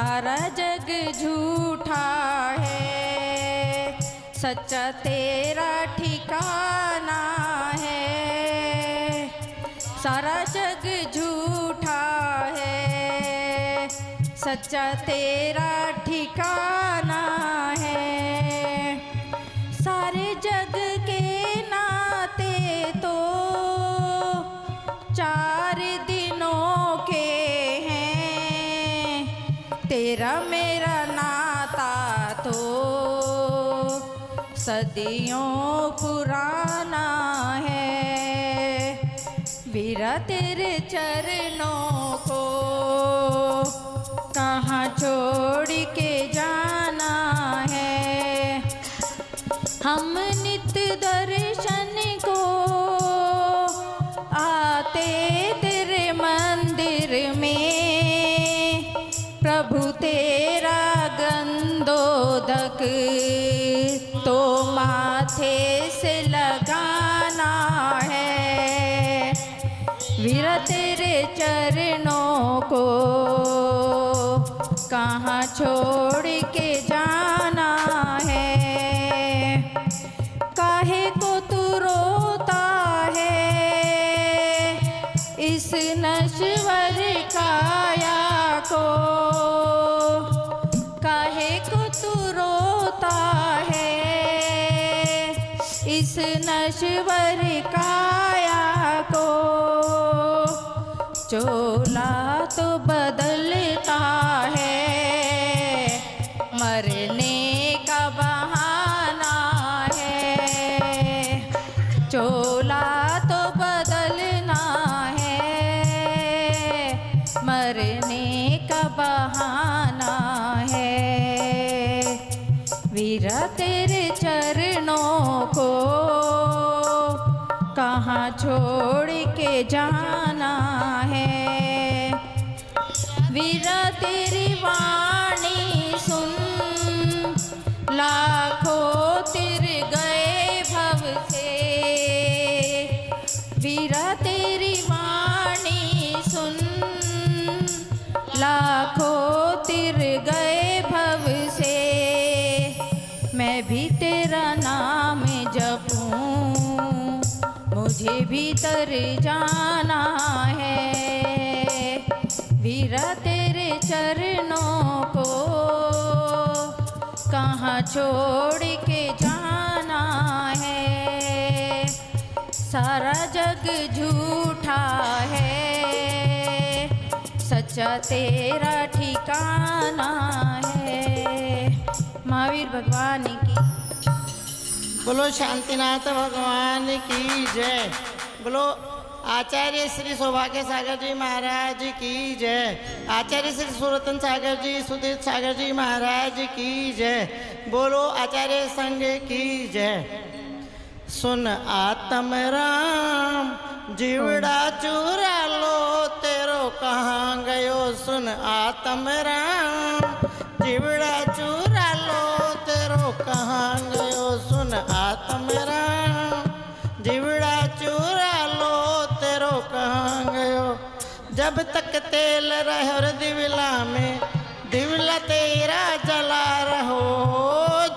सारा जग झूठा है, सच्चा तेरा ठिकाना है। सारा जग झूठा है, सच्चा तेरा ठिकाना है। सारे जग के नाते तो 4 दिनों के हैं, तेरा मेरा नाता तो सदियों पुराना है। वीरा तेरे चरणों को कहाँ छोड़ के जाना है। हम नित्य दर्शन को आते तेरे मंदिर में, प्रभु तेरा गंधोदक तो माथे से लगाना है। वीरा तेरे चरणों को कहाँ छोड़ के जाना है। काहे को तू रोता है इस नश्वर काया को, काहे को तू रोता है इस नश्वर काया को। चोला तो बदलता है, मरने का बहाना है। चोला तो बदलना है, मरने का बहाना है। वीरा तेरे चरणों को कहाँ छोड़ के जाना है। वीरा तेरी वाणी सुन लाखों तिर गए भव से। वीरा तेरी वाणी सुन लाखों तिर गए भव से। मैं भी तेरा नाम जपूं, मुझे भीतर जाना है। वीरा तेरे चरणों को कहाँ छोड़ के जाना है। सारा जग झूठा है, सच्चा तेरा ठिकाना है। महावीर भगवान की बोलो, शांतिनाथ भगवान की जय। बोलो आचार्य श्री सौभाग्य सागर जी महाराज की जय। आचार्य श्री सुरतन सागर जी, सुधीर सागर जी महाराज की जय। बोलो आचार्य संघ की जय। सुन आत्म राम जीवड़ा चुरा लो, तेरो कहाँ गयो। सुन आत्म राम जीवड़ा चुरा लो, तेरो कहाँ गयो। सुन आत्म राम जीवड़ा चुरा लो, तेरो कहाँ गयो। जब तक तेल रहो दिवला में, दिवला तेरा जला रहो।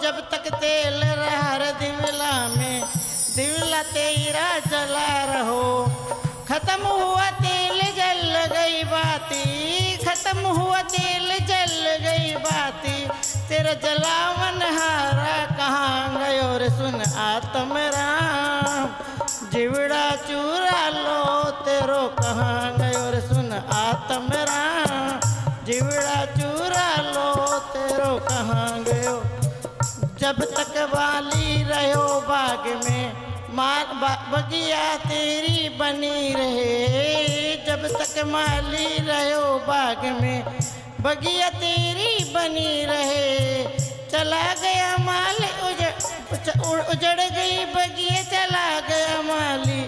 जब तक तेल रहा दिवला में, दिवला तेरा जला रहो। खत्म हुआ तेल जल गई बाती, खत्म हुआ तेल जल गई बाती। तेरा जलावन हारा कहाँ गयो रे। सुन आत्म राम जीवड़ा चुरा लो, तेरो कहाँ गयो रे। सुन आत्म राम जीवड़ा चुरा लो, तेरो कहाँ गयो। जब तक वाली रहो बाग में, मार बगिया तेरी बनी रहे। जब तक माली रहो बाग में, बगिया तेरी बनी रहे। चला गया माल उजड़ गई बगिया, चला गया माली।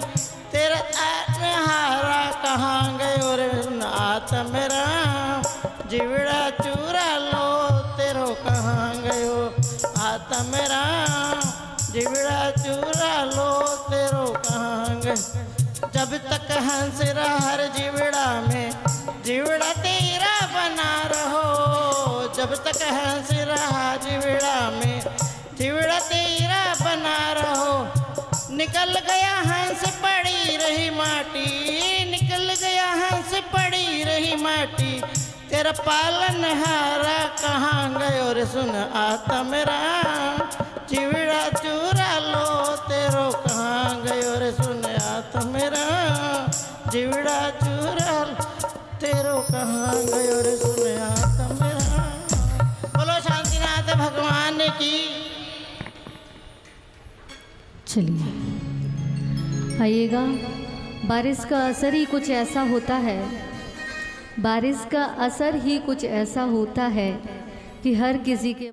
तेरा हारा कहाँ गयो रे। आत्म राम जीवड़ा चुरा लो, तेरो कहाँ गयो। आत्म राम जीवड़ा चुरा लो, तेरो कहाँ गयो। जब तक हंस रहा हर जीवड़ा में, जीवड़ा तेरा बना रहो। तक हंस रहा जिवड़ा में, जिवड़ा तेरा बना रहो। निकल गया हंस पड़ी रही माटी, निकल गया हंस पड़ी रही माटी, तेरा पालन हारा कहाँ गयो रे सुन आता मेरा, चिवड़ा चुरा लो तेरो कहाँ गयो रे सुन आता मेरा, चिवड़ा चुरा लो तेरो कहाँ गयो रे सुन आता मेरा। बोलो शांतिनाथ भगवान की। चलिए आइएगा। बारिश का असर ही कुछ ऐसा होता है, बारिश का असर ही कुछ ऐसा होता है कि हर किसी के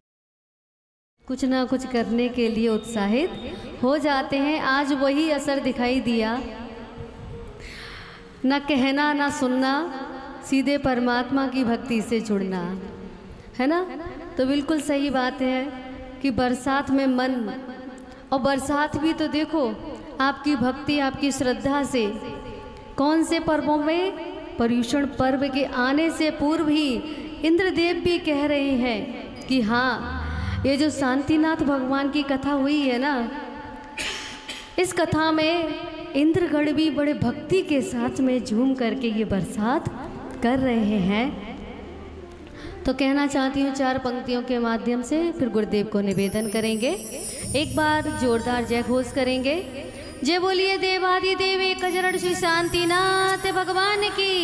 कुछ ना कुछ करने के लिए उत्साहित हो जाते हैं। आज वही असर दिखाई दिया, ना कहना ना सुनना, सीधे परमात्मा की भक्ति से जुड़ना, है ना। तो बिल्कुल सही बात है कि बरसात में मन, और बरसात भी तो देखो आपकी भक्ति आपकी श्रद्धा से, कौन से पर्वों में, पर्युषण पर्व के आने से पूर्व ही इंद्रदेव भी कह रहे हैं कि हाँ, ये जो शांतिनाथ भगवान की कथा हुई है ना, इस कथा में इंद्रगण भी बड़े भक्ति के साथ में झूम करके ये बरसात कर रहे हैं। तो कहना चाहती हूँ चार पंक्तियों के माध्यम से, फिर गुरुदेव को निवेदन करेंगे। एक बार जोरदार जय घोष करेंगे। जय बोलिए देवादि देव एक चरण श्री शांतिनाथ भगवान की।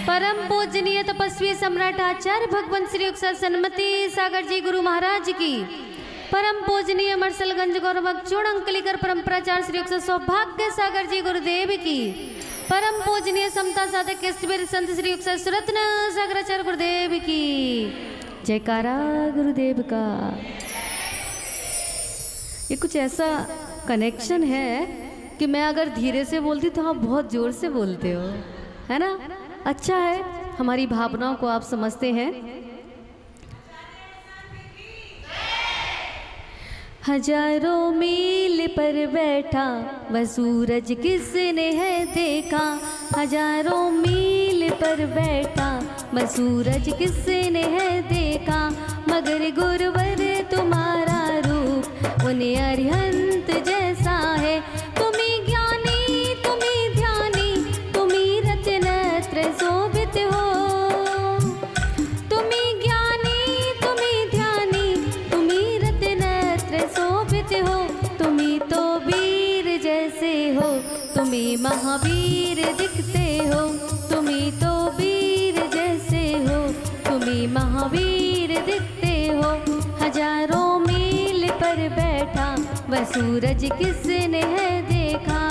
परम पूजनीय तपस्वी सम्राट आचार्य भगवान श्री युक्सा सन्मति सागर जी गुरु महाराज की। परम पूजनीय मरसलगंज गौरव चूड़ अंकलीकर परम्पराचार्य श्री युक्सा सौभाग्य सागर जी गुरुदेव की। परम पूजनीय समता साधक केसवीर संत श्री युक्सा सुरत्न सागराचार्य गुरुदेव की। जयकारा गुरुदेव का। ये कुछ ऐसा कनेक्शन है कि मैं अगर धीरे से बोलती तो आप बहुत जोर से बोलते हो, है ना। अच्छा है, हमारी भावनाओं को आप समझते हैं। हजारों मील पर बैठा वह सूरज किसने है देखा, हजारों मील पर बैठा वह सूरज किसने है देखा, मगर गुरुवर तुम्हारा रूप उन्हें अरिहंत जैसा है। तुम्ही ज्ञानी तुम्ही ध्यानी तुम्ही रत्नत्र शोभित हो, तुम्ही ज्ञानी तुम्ही ध्यानी तुम्ही रत्नत्र शोभित हो, तुम्ही तो वीर जैसे हो तुम्ही महावीर दिखते हो, तुम्ही तो वीर जैसे हो तुम्ही महावीर दिखते हो। हजारों मील पर बैठा वह सूरज किसने है देखा।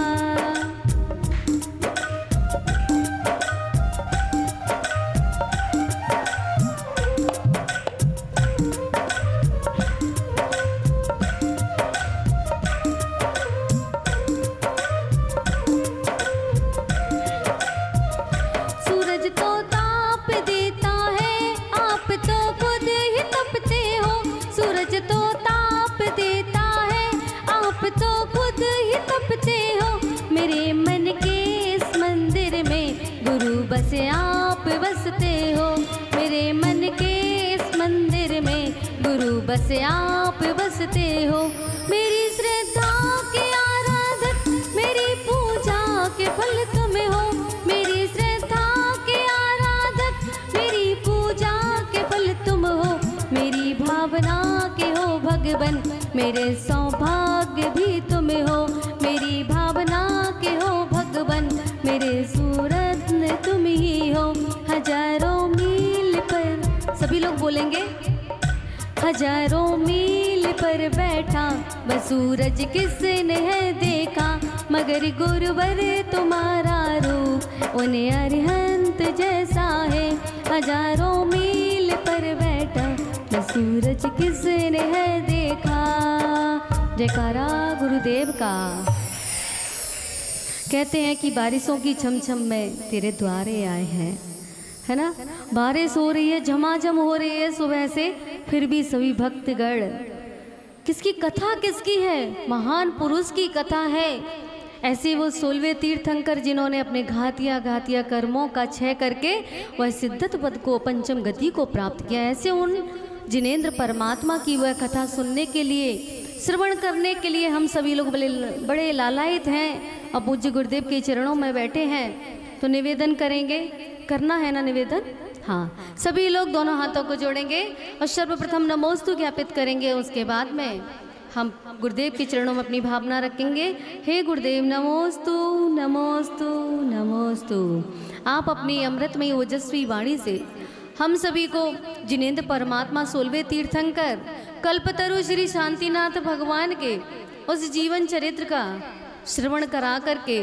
सूरज तो ताप देता है आप तो खुद ही तपते हो, सूरज तो ताप देता है आप तो खुद ही तपते हो। मेरे मन के इस मंदिर में गुरु बसे आप बसते हो, मेरे मन के इस मंदिर में गुरु बसे आप बसते हो। मेरी श्रद्धा के आराधक मेरी पूजा के फल तुम हो, मेरी श्रद्धा के आराधक मेरी पूजा के फल तुम हो, मेरी भावना के हो भगवन मेरे सौभाग्य भी तुम हो, मेरी भावना के हो भगवन मेरे सूरत्न तुम ही हो। हजारों मील पर, सभी लोग बोलेंगे, हजारों मील पर बैठा वह सूरज किसने है देखा, मगर गुरुवर तुम्हारा रूप उन्हें अरिहंत जैसा है। हजारों मील पर बैठा वह सूरज किसने है देखा। जयकारा गुरुदेव का। कहते हैं कि बारिशों की छमछम में तेरे द्वारे आए हैं, है ना। बारिश हो रही है, झमाझम हो रही है सुबह से, फिर भी सभी भक्तगण, किसकी कथा किसकी है, महान पुरुष की कथा है। ऐसे वो 16वें तीर्थंकर जिन्होंने अपने घातिया कर्मों का क्षय करके वह सिद्धत पद को, पंचम गति को प्राप्त किया। ऐसे उन जिनेंद्र परमात्मा की वह कथा सुनने के लिए, श्रवण करने के लिए हम सभी लोग बड़े लालायित हैं। अब पूज्य गुरुदेव के चरणों में बैठे हैं तो निवेदन करेंगे, करना है ना निवेदन? हाँ, सभी लोग दोनों हाथों को जोड़ेंगे और सर्वप्रथम नमोस्तु ज्ञापित करेंगे। उसके बाद में हम गुरुदेव के चरणों में अपनी भावना रखेंगे। हे गुरुदेव नमोस्तु नमोस्तु नमोस्तु। आप अपनी अमृतमयी ओजस्वी वाणी से हम सभी को जिनेंद्र परमात्मा 16वें तीर्थंकर कल्पतरु श्री शांतिनाथ भगवान के उस जीवन चरित्र का श्रवण करा करके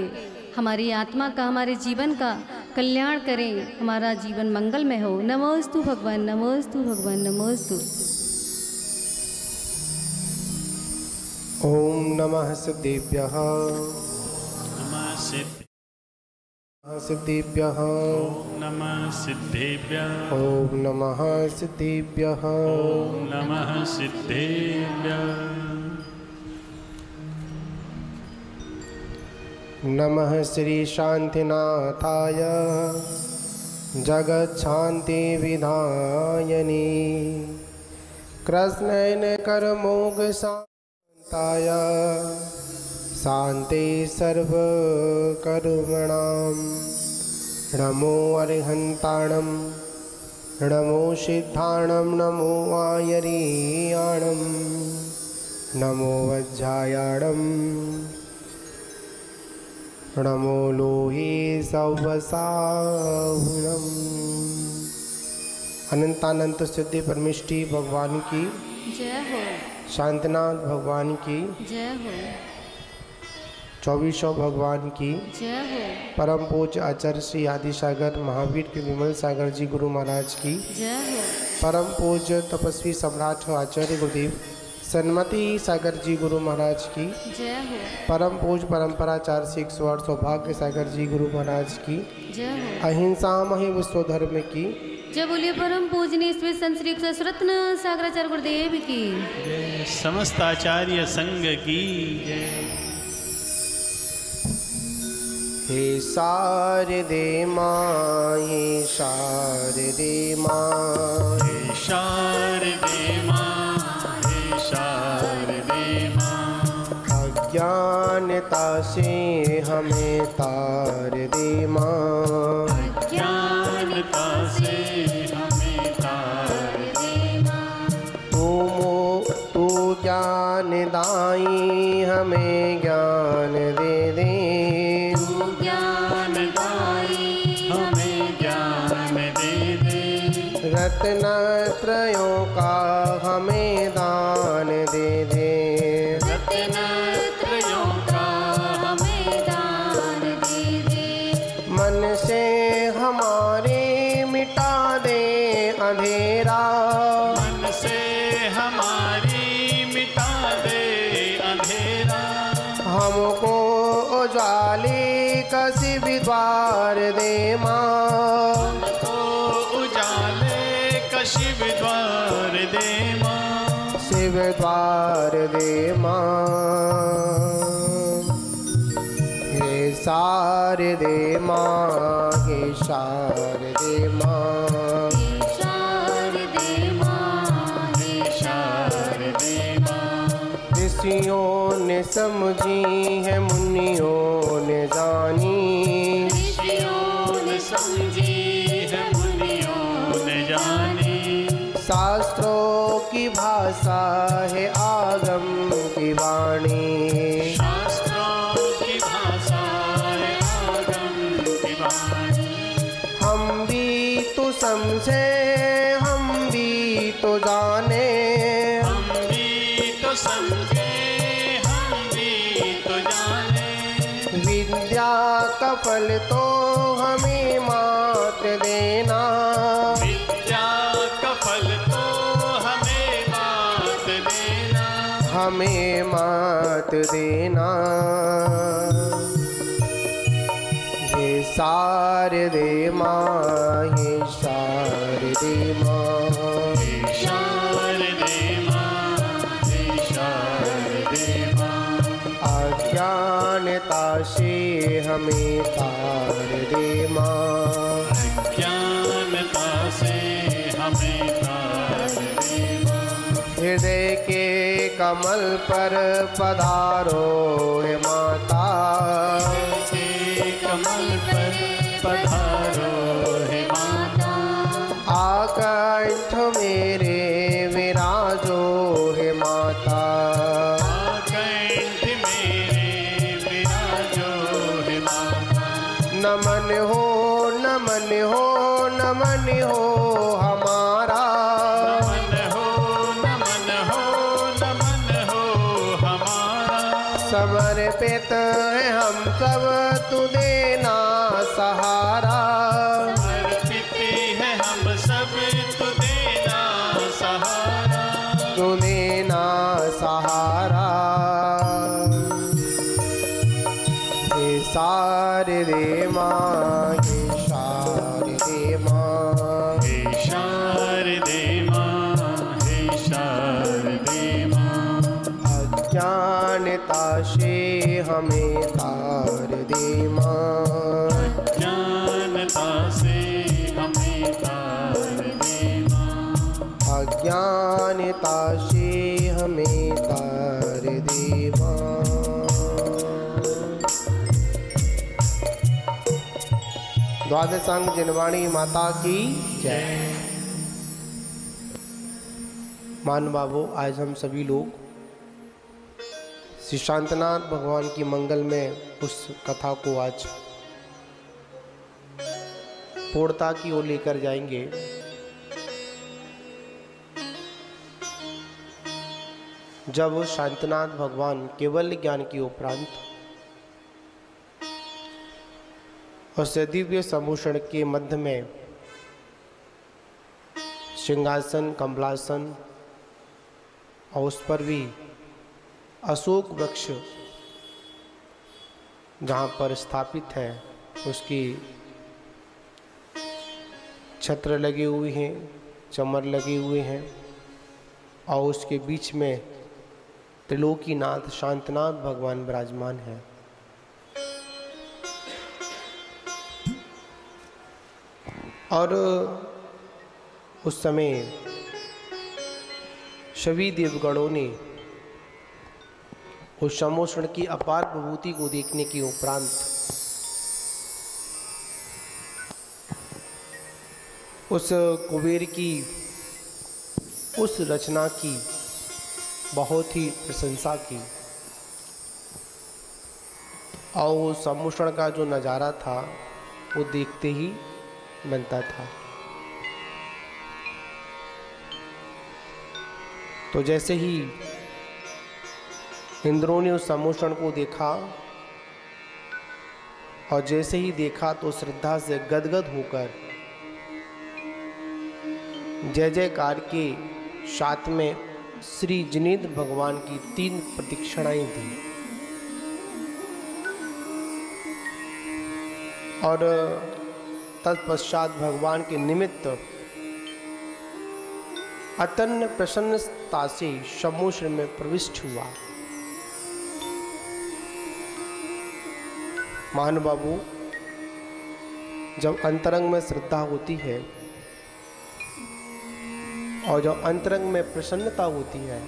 हमारी आत्मा का, हमारे जीवन का कल्याण करें, हमारा जीवन मंगलमय हो। नमोस्तु भगवान, नमोस्तु भगवान, नमोस्तु। ओम नमः सिद्धेभ्यः नमः सिद्धेभ्यः ओम नमः सिद्धेभ्यः ओम नमः सिद्धेभ्यः ओम नमः सिद्धेभ्यः नमः श्री शांतिनाथाय जगत शांति विधायनी कृष्णेन कर्मोग शांताय शांति सर्व कर्मणां नमो अरिहंताणं नमो सिद्धाणं नमो आयरीयाणं नमो वज्रायाणं नमो लोहे सवसाहुनम। अनंतानंत सिद्धि परमिष्टि भगवान की जय हो, शांतिनाथ भगवान की जय हो, 2400 भगवान की जय हो, परम पूज्य आचार्य श्री आदि सागर महावीर के विमल सागर जी गुरु महाराज की जय हो, परम पूज्य तपस्वी सम्राट आचार्य गुरुदेव सन्मति सागर जी गुरु महाराज की जय हो, परम पूज्य परंपराचार्य श्री 108 सौभाग्य सागर जी गुरु महाराज की जय हो। अहिंसा महि विश्व धर्म की जय बोलिए परम पूजनीय श्री रत्न सागराचार्य गुरुदेव की जय। समस्त आचार्य संघ की जय। हे शारदे माँ, हे शारदे माँ, हे शारदे माँ, हे शारदे माँ, अज्ञानता से हमें तार दे माँ, ज्ञानता से हमें तार दे माँ, तू ज्ञान दाई हमें ज्ञान दे दे, ज्ञान दाई हमें ज्ञान दे दे, रत्नत्रयों का हमें दान दे दे, रत्नत्रयों का हमें दान दे दे, मन से हमारे मिटा दे अंधेरा, मन से हमारी मिटा दे अंधेरा, हमको उजाले का शिव द्वार दे माँ, हमको उजाले का शिव द्वार दे माँ, शिव द्वार दे माँ, हे शारदे माँ, हे शारदे माँ, शारदे माँ, हे शारदे माँ, ऋषियों ने समझी है मुनियों ने जानी, ऋषियों ने समझी है मुनियों ने जानी, शास्त्रों की भाषा है आगम की वाणी, शास्त्रों की भाषा है आगम की वाणी, हम भी तो समझे हम भी तो जाने, हम भी तो समझे हम भी तो जाने, विद्या का फल तो हमें मात देना, विद्या का फल तो हमें मात देना, हमें मात देना, हे शारदे माँ, हे शारदे माँ, हे शारदे माँ, हे शारदे माँ, अज्ञानता से हमें तार दे माँ। अज्ञानता से हमें तार दे माँ। हृदय के कमल पर पधारो हे माता। के कमल पर पधारो हे माता। आकंठ मेरे विराजो हे माता। आकंठ मेरे विराजो हे माता। नमन हो नमन हो नमन हो हमारा। नमन हो नमन हो नमन हो हमारा। समर्पित है हम सब तू देना सहारा। समर्पित है हम सब तू देना सहारा। तू देना सहारा। हे शारदे माँ हे शारदे माँ। हे शारदे माँ हे शारदे माँ। अज्ञानता से हमें तार दे माँ। ज्ञानता से हमें तार दे माँ। अज्ञानता से हमें तार दे माँ। द्वादशांग जनवाणी माता की जय। मान बाबू, आज हम सभी लोग श्री शांतनाथ भगवान की मंगल में उस कथा को आज पूर्णता की ओर लेकर जाएंगे। जब शांतनाथ भगवान केवल ज्ञान के उपरांत उस दिव्य सम्भूषण के मध्य में सिंहासन कमलासन और उस पर भी अशोक वृक्ष जहाँ पर स्थापित है, उसकी छत्र लगे हुए हैं, चमर लगे हुए हैं और उसके बीच में त्रिलोकीनाथ शांतनाथ भगवान विराजमान है। और उस समय सभी देवगणों ने उस सम्भूषण की अपार विभूति को देखने के उपरांत उस कुबेर की उस रचना की बहुत ही प्रशंसा की और उस सम्भूषण का जो नज़ारा था वो देखते ही बनता था। तो जैसे ही इंद्रों ने उस सम्भूषण को देखा और जैसे ही देखा तो श्रद्धा से गदगद होकर जय जयकार के साथ में श्री जिनेंद्र भगवान की 3 प्रदक्षिणाएं दी और तत्पश्चात भगवान के निमित्त अतन्न प्रसन्नता से सम्भूषण में प्रविष्ट हुआ। महानुभावों, जब अंतरंग में श्रद्धा होती है और जब अंतरंग में प्रसन्नता होती है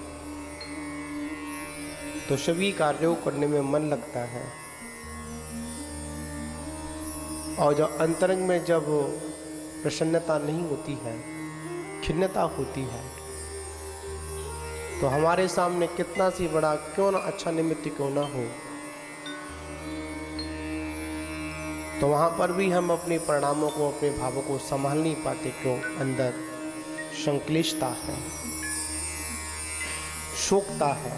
तो सभी कार्यों करने में मन लगता है। और जब अंतरंग में जब प्रसन्नता नहीं होती है, खिन्नता होती है, तो हमारे सामने कितना सी बड़ा क्यों ना अच्छा निमित्त क्यों ना हो, तो वहाँ पर भी हम अपने परिणामों को, अपने भावों को संभाल नहीं पाते। क्यों? अंदर संक्लिष्टता है, शोकता है।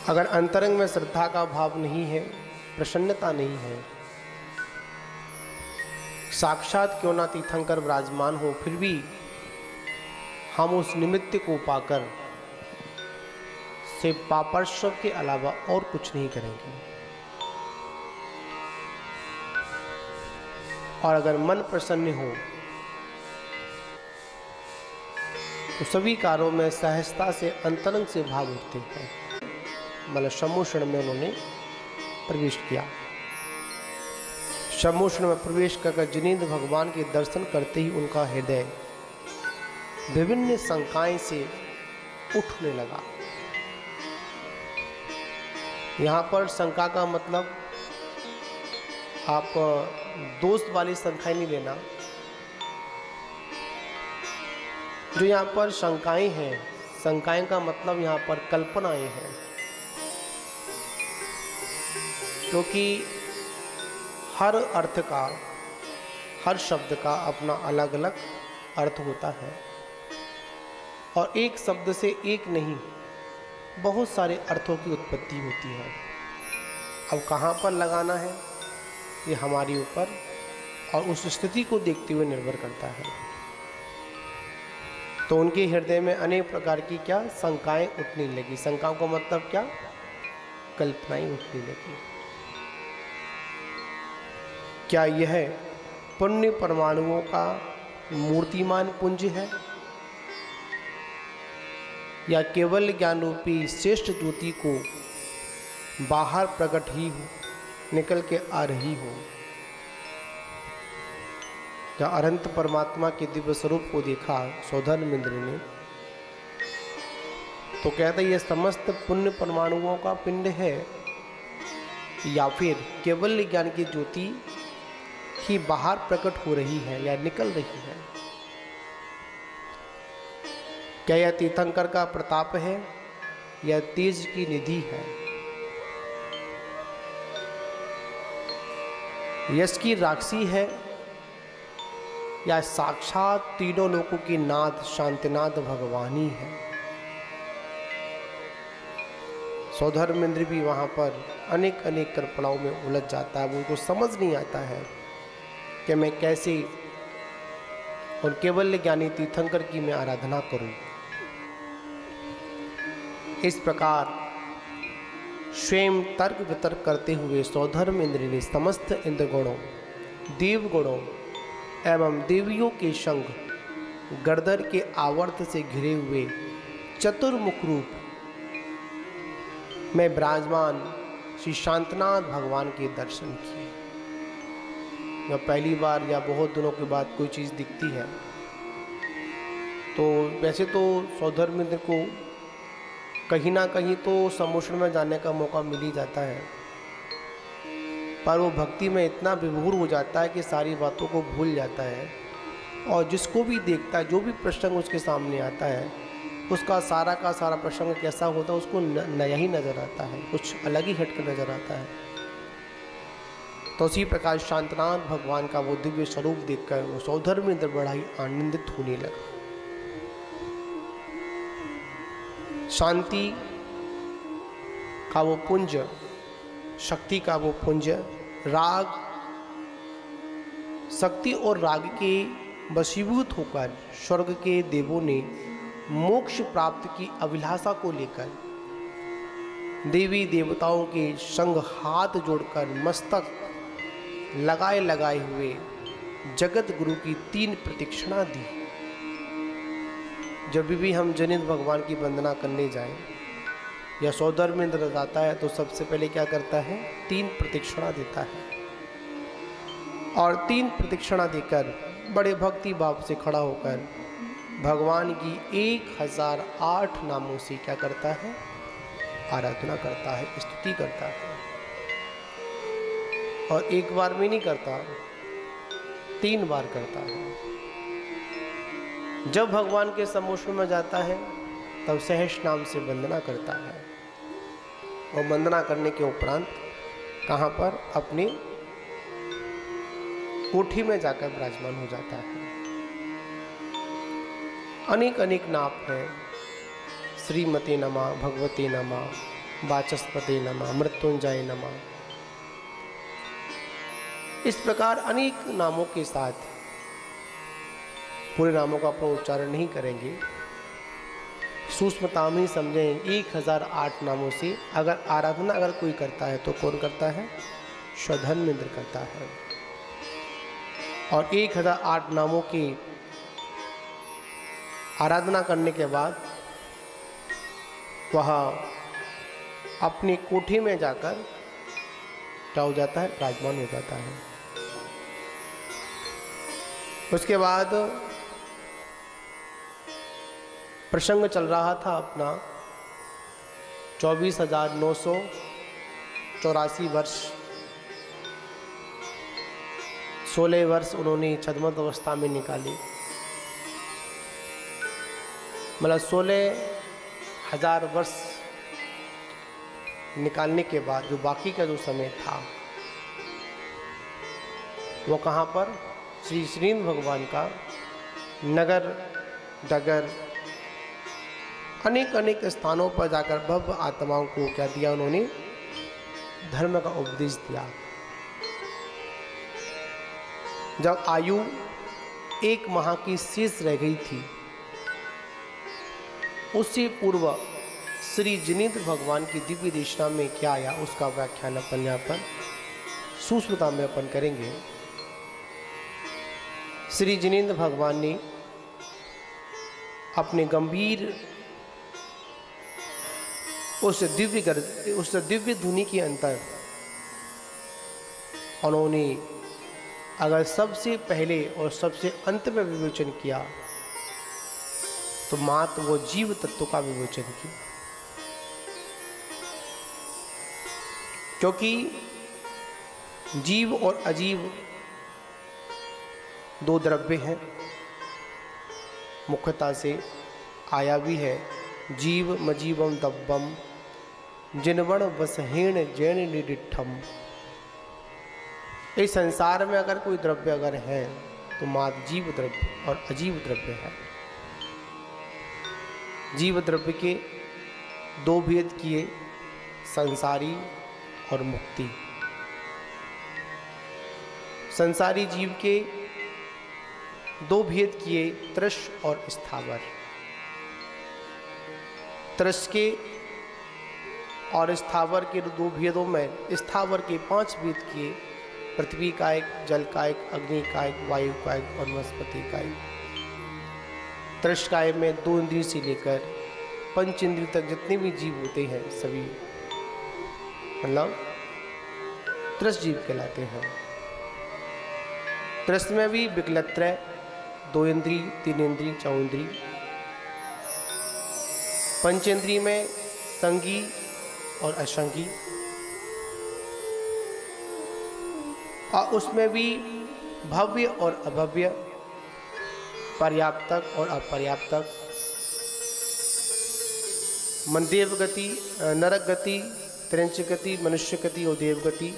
अगर अंतरंग में श्रद्धा का भाव नहीं है, प्रसन्नता नहीं है, साक्षात क्यों ना तीर्थंकर विराजमान हो, फिर भी हम उस निमित्त को पाकर से पापर्श्व के अलावा और कुछ नहीं करेंगे। और अगर मन प्रसन्न हो तो सभी कार्यों में सहजता से अंतरंग से भाव उठते हैं। मतलब सम्मोषण में उन्होंने प्रवेश किया। सम्मोषण में प्रवेश कर जिनेंद्र भगवान के दर्शन करते ही उनका हृदय विभिन्न शंकाएं से उठने लगा। यहाँ पर शंका का मतलब आप दोस्त वाली शंकाएं नहीं लेना। जो यहाँ पर शंकाएं हैं, शंकाएं का मतलब यहाँ पर कल्पनाएं हैं, क्योंकि हर अर्थ का, हर शब्द का अपना अलग अलग अर्थ होता है और एक शब्द से एक नहीं, बहुत सारे अर्थों की उत्पत्ति होती है। अब कहाँ पर लगाना है ये हमारे ऊपर और उस स्थिति को देखते हुए निर्भर करता है। तो उनके हृदय में अनेक प्रकार की क्या शंकाएं उठने लगी। शंकाओं का मतलब क्या? कल्पनाएं उठने लगी। क्या यह पुण्य परमाणुओं का मूर्तिमान पुंज है या केवल ज्ञान रूपी श्रेष्ठ ज्योति को बाहर प्रकट ही हो, निकल के आ रही हो? जब अनंत परमात्मा के दिव्य स्वरूप को देखा सौधर्मेंद्र ने, तो कहता यह समस्त पुण्य परमाणुओं का पिंड है या फिर केवल ज्ञान की ज्योति ही बाहर प्रकट हो रही है या निकल रही है? क्या यह तीर्थंकर का प्रताप है या तेज की निधि है? यश की राक्षसी है या साक्षात तीनों लोकों की नाथ शांतिनाथ भगवान ही है? सौधर्मेंद्र भी वहां पर अनेक अनेक कल्पनाओं में उलझ जाता है। वो उनको समझ नहीं आता है कि मैं कैसे और केवल ज्ञानी तीर्थंकर की मैं आराधना करूं। इस प्रकार स्वयं तर्क वितर्क करते हुए सौधर्मेंद्र ने समस्त इंद्रगुणों, देवगुणों एवं देवियों के संग गर्दन के आवर्त से घिरे हुए चतुर्मुख रूप में विराजमान श्री शांतनाथ भगवान के दर्शन किए। या पहली बार या बहुत दिनों के बाद कोई चीज़ दिखती है तो वैसे तो सौधर्मेंद्र को कहीं ना कहीं तो सम्मोषण में जाने का मौका मिल ही जाता है, पर वो भक्ति में इतना विभोर हो जाता है कि सारी बातों को भूल जाता है और जिसको भी देखता है, जो भी प्रसंग उसके सामने आता है, उसका सारा का सारा प्रसंग कैसा होता है उसको नया ही नज़र आता है, कुछ अलग ही हटकर नज़र आता है। तो उसी प्रकार शांतनाथ भगवान का वो दिव्य स्वरूप देखकर वो सौधर्मेंद्र बड़ा ही आनंदित होने लगा। शांति का वो पुंज, शक्ति का वो पुंज, राग, शक्ति और राग के वशीभूत होकर स्वर्ग के देवों ने मोक्ष प्राप्त की अभिलाषा को लेकर देवी देवताओं के संग हाथ जोड़कर मस्तक लगाए लगाए हुए जगत गुरु की 3 प्रदक्षिणा दी। जब भी हम जिनेंद्र भगवान की वंदना करने जाएं या सौधर्मेंद्र जाता है तो सबसे पहले क्या करता है? 3 प्रदक्षिणा देता है और 3 प्रदक्षिणा देकर बड़े भक्ति भाव से खड़ा होकर भगवान की 1008 नामों से क्या करता है? आराधना करता है, स्तुति करता है। और एक बार में नहीं करता, 3 बार करता है। जब भगवान के सम्मोषण में जाता है तब सहस नाम से वंदना करता है और वंदना करने के उपरांत कहाँ पर? अपने कोठी में जाकर विराजमान हो जाता है। अनेक अनेक नाम हैं, श्रीमते नमः, भगवते नमः, वाचस्पते नमः, मृत्युंजय नमः। इस प्रकार अनेक नामों के साथ, पूरे नामों का अपन उच्चारण नहीं करेंगे, सूक्ष्मता में समझें। 1008 नामों से अगर आराधना अगर कोई करता है तो कौन करता है? सौधर्मेंद्र करता है। और 1008 नामों की आराधना करने के बाद वह अपनी कोठी में जाकर क्या हो जाता है, विराजमान हो जाता है। उसके बाद प्रसंग चल रहा था अपना 24,984 वर्ष, 16 वर्ष उन्होंने छद्मत अवस्था में निकाली। मतलब 16,000 वर्ष निकालने के बाद जो बाकी का जो समय था वो कहाँ पर, श्री श्रींद्र भगवान का नगर डगर अनेक अनेक स्थानों पर जाकर भव्य आत्माओं को क्या दिया, उन्होंने धर्म का उपदेश दिया। जब आयु 1 माह की शेष रह गई थी, उससे पूर्व श्री जिनेंद्र भगवान की दिव्य देशना में क्या आया उसका व्याख्यान अपन यहाँ पर सूक्ष्मता में अपन करेंगे। श्री जिनेंद्र भगवान ने अपने गंभीर उस दिव्य धुनी के अंतर उन्होंने अगर सबसे पहले और सबसे अंत में विवेचन किया तो मात्र वो जीव तत्व का विवेचन किया, क्योंकि जीव और अजीव 2 द्रव्य हैं, मुख्यता से आया भी है। जीव मजीवम दब्बम जिनवण वसहेण जैन निडिठम। इस संसार में अगर कोई द्रव्य अगर है तो मात्र जीव द्रव्य और अजीव द्रव्य है। जीव द्रव्य के 2 भेद किए, संसारी और मुक्ति। संसारी जीव के 2 भेद किए, तृष और स्थावर। तृष के और स्थावर के 2 भेदों में स्थावर के 5 भेद किए, पृथ्वी का एक, जल का एक, अग्नि का एक, वायु का एक और वनस्पति का एक। तृष काय में 2 इंद्रिय से लेकर 5 इंद्रिय तक जितने भी जीव होते हैं सभी मतलब तृष जीव कहलाते हैं। तृष में भी विकलत्रय 2 इंद्रिय, 3 इंद्रिय, 4 इंद्रिय। पंचेंद्रिय में संगी और असंगी, और उसमें भी भव्य और अभव्य, पर्याप्तक और अपर्याप्तक, देव गति, नरक गति, त्रैंच गति, मनुष्य गति और देव गति।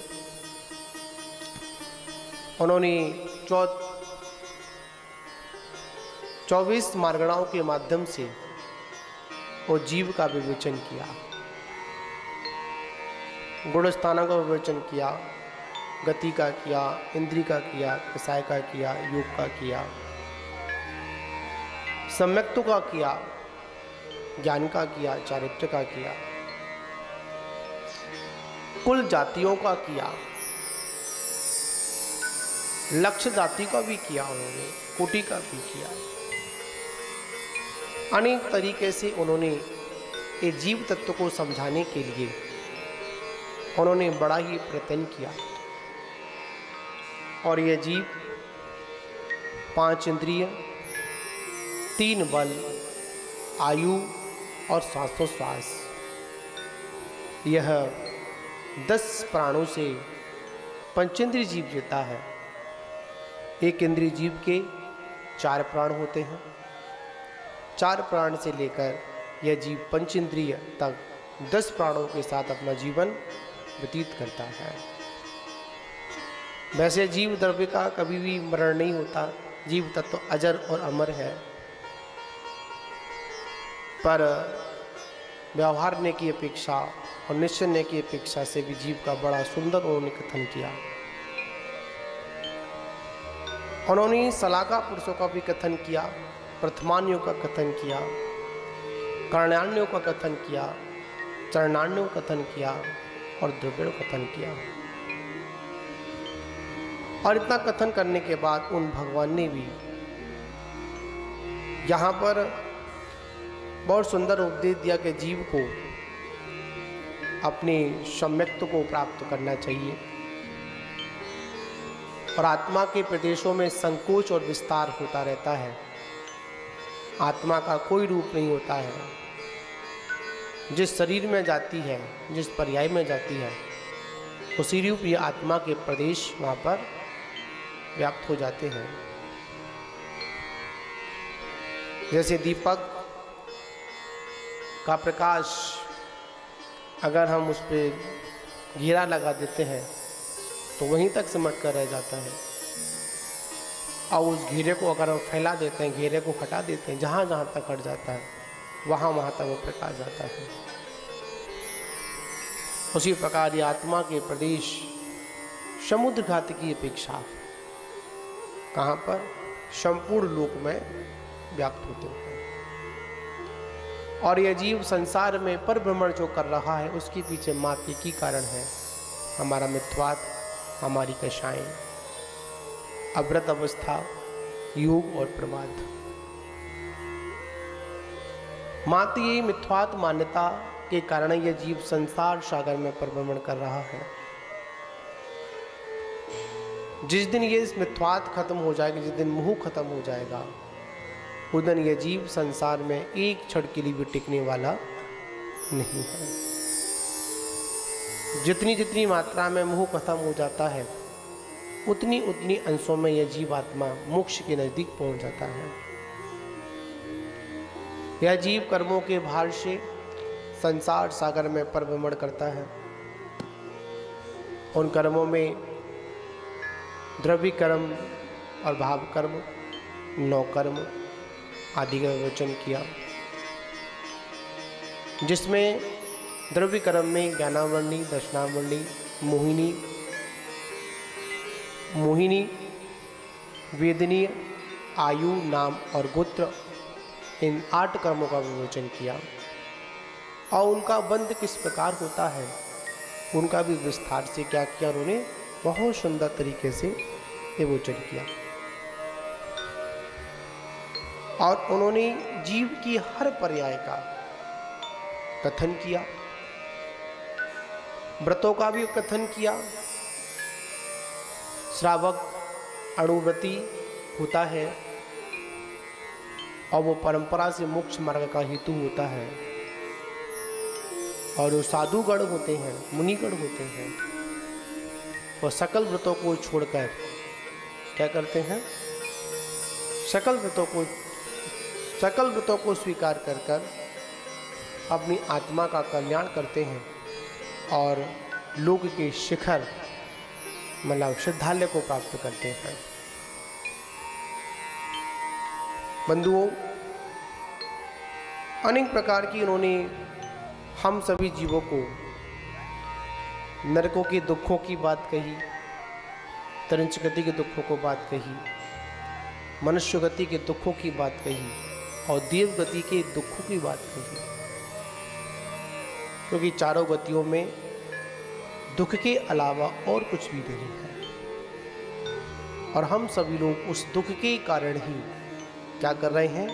उन्होंने 24 मार्गणाओं के माध्यम से वो जीव का विवेचन किया, गुणस्थानों का विवेचन किया, गति का किया, इंद्रिय का किया, कसाय का किया, योग का किया, सम्यक्त्व का किया, ज्ञान का किया, चारित्र का किया, कुल जातियों का किया, लक्ष्य जाति का भी किया, उन्होंने कोटि का भी किया। अनेक तरीके से उन्होंने ये जीव तत्व को समझाने के लिए उन्होंने बड़ा ही प्रयत्न किया। और ये जीव 5 इंद्रिय, 3 बल, आयु और श्वासोश्वास, यह 10 प्राणों से पंचेंद्रिय जीव जीता है। 1 इंद्रिय जीव के 4 प्राण होते हैं। 4 प्राण से लेकर यह जीव पंचेंद्रिय तक 10 प्राणों के साथ अपना जीवन व्यतीत करता है। वैसे जीव द्रव्य का कभी भी मरण नहीं होता, जीव तत्व अजर और अमर है। पर व्यवहार की अपेक्षा और निश्चय की अपेक्षा से भी जीव का बड़ा सुंदर उन्होंने कथन किया। उन्होंने सलाका पुरुषों का भी कथन किया, प्रथमान्यों का कथन किया, कर्णान्यों का कथन किया, चरणान्यों का कथन किया और द्रव्यों का कथन किया। और इतना कथन करने के बाद उन भगवान ने भी यहाँ पर बहुत सुंदर उपदेश दिया कि जीव को अपने सम्यक्त्व को प्राप्त करना चाहिए। और आत्मा के प्रदेशों में संकोच और विस्तार होता रहता है। आत्मा का कोई रूप नहीं होता है। जिस शरीर में जाती है, जिस पर्याय में जाती है, उसी रूप ये आत्मा के प्रदेश वहाँ पर व्याप्त हो जाते हैं। जैसे दीपक का प्रकाश अगर हम उस पर घेरा लगा देते हैं तो वहीं तक सिमट कर रह जाता है, और उस घेरे को अगर हम फैला देते हैं, घेरे को हटा देते हैं, जहाँ जहाँ तक हट जाता है वहाँ तक वो प्रकाश जाता है। उसी प्रकार ये आत्मा के प्रदेश समुद्र घात की अपेक्षा कहाँ पर संपूर्ण लोक में व्याप्त होते हैं। और यह जीव संसार में परिभ्रमण जो कर रहा है उसके पीछे मात्र एक ही कारण है, हमारा मिथ्वात, हमारी कषाएं, अव्रत अवस्था, योग और प्रमाद। मात्र यही मिथ्वात मान्यता के कारण यह जीव संसार सागर में परिभ्रमण कर रहा है। जिस दिन ये इस मिथ्वात खत्म हो जाएगा, जिस दिन मोह खत्म हो जाएगा, उस दिन यह जीव संसार में एक क्षण के लिए भी टिकने वाला नहीं है। जितनी जितनी मात्रा में मोह खत्म हो जाता है उतनी उतनी अंशों में यह जीवात्मा मोक्ष के नजदीक पहुंच जाता है। यह जीव कर्मों के भार से संसार सागर में परिभ्रमण करता है। उन कर्मों में द्रव्य कर्म और भाव कर्म, 9 कर्म आदि का विवेचन किया, जिसमें द्रव्य कर्म में ज्ञानावरणी, दर्शनावरणी, मोहिनी, वेदनीय, आयु, नाम और गोत्र, इन 8 कर्मों का विवेचन किया। और उनका बंध किस प्रकार होता है उनका भी विस्तार से क्या किया, उन्होंने बहुत सुंदर तरीके से विवेचन किया। और उन्होंने जीव की हर पर्याय का कथन किया, व्रतों का भी कथन किया। श्रावक अणुव्रती होता है और वो परंपरा से मोक्ष मार्ग का हेतु होता है। और जो साधुगण होते हैं, मुनिगण होते हैं, वो सकल व्रतों को छोड़कर क्या करते हैं, सकल व्रतों को स्वीकार कर अपनी आत्मा का कल्याण करते हैं और लोक के शिखर मतलब श्रद्धालय को प्राप्त करते हैं। बंधुओं, अनेक प्रकार की उन्होंने हम सभी जीवों को नरकों के दुखों की बात कही, तरंच गति के दुखों को बात कही, मनुष्य गति के दुखों की बात कही और देव गति के दुखों की बात कही। क्योंकि चारों गतियों में दुख के अलावा और कुछ भी नहीं है। और हम सभी लोग उस दुख के कारण ही क्या कर रहे हैं,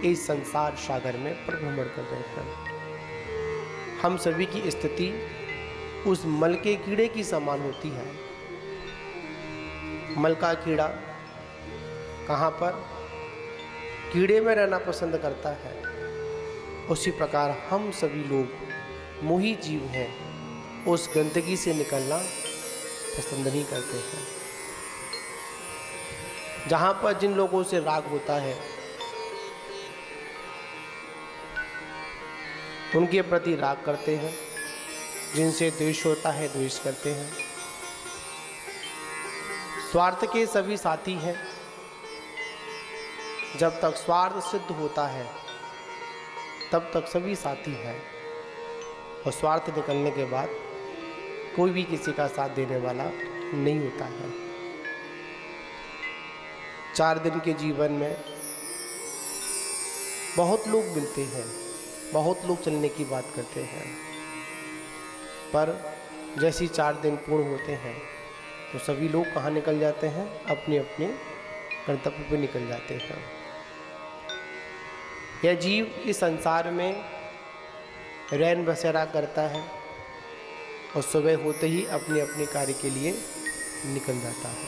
इस संसार सागर में परिभ्रमण कर रहे हैं। हम सभी की स्थिति उस मल के कीड़े की समान होती है। मल का कीड़ा कहाँ पर कीड़े में रहना पसंद करता है, उसी प्रकार हम सभी लोग मोही जीव हैं, उस गंदगी से निकलना पसंद नहीं करते हैं। जहाँ पर जिन लोगों से राग होता है उनके प्रति राग करते हैं, जिनसे द्वेष होता है द्वेष करते हैं। स्वार्थ के सभी साथी हैं। जब तक स्वार्थ सिद्ध होता है तब तक सभी साथी हैं, और स्वार्थ निकलने के बाद कोई भी किसी का साथ देने वाला नहीं होता है। 4 दिन के जीवन में बहुत लोग मिलते हैं, बहुत लोग चलने की बात करते हैं, पर जैसे 4 दिन पूर्ण होते हैं तो सभी लोग कहाँ निकल जाते हैं, अपने अपने गंतव्य पर निकल जाते हैं। यह जीव इस संसार में रैन बसेरा करता है, और सुबह होते ही अपने अपने कार्य के लिए निकल जाता है।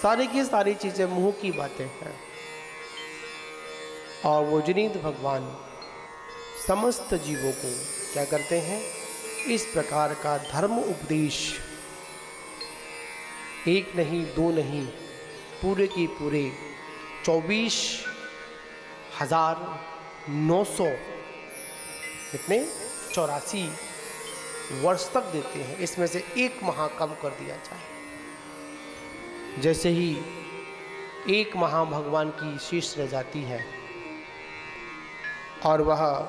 सारी की सारी चीज़ें मुंह की बातें हैं। और वो जिनींद्र भगवान समस्त जीवों को क्या करते हैं, इस प्रकार का धर्म उपदेश, एक नहीं दो नहीं, पूरे की पूरे 24,900 कितने 84 वर्ष तक देते हैं। इसमें से एक माह कम कर दिया जाए। जैसे ही एक माह भगवान की शेष रह जाती है और वह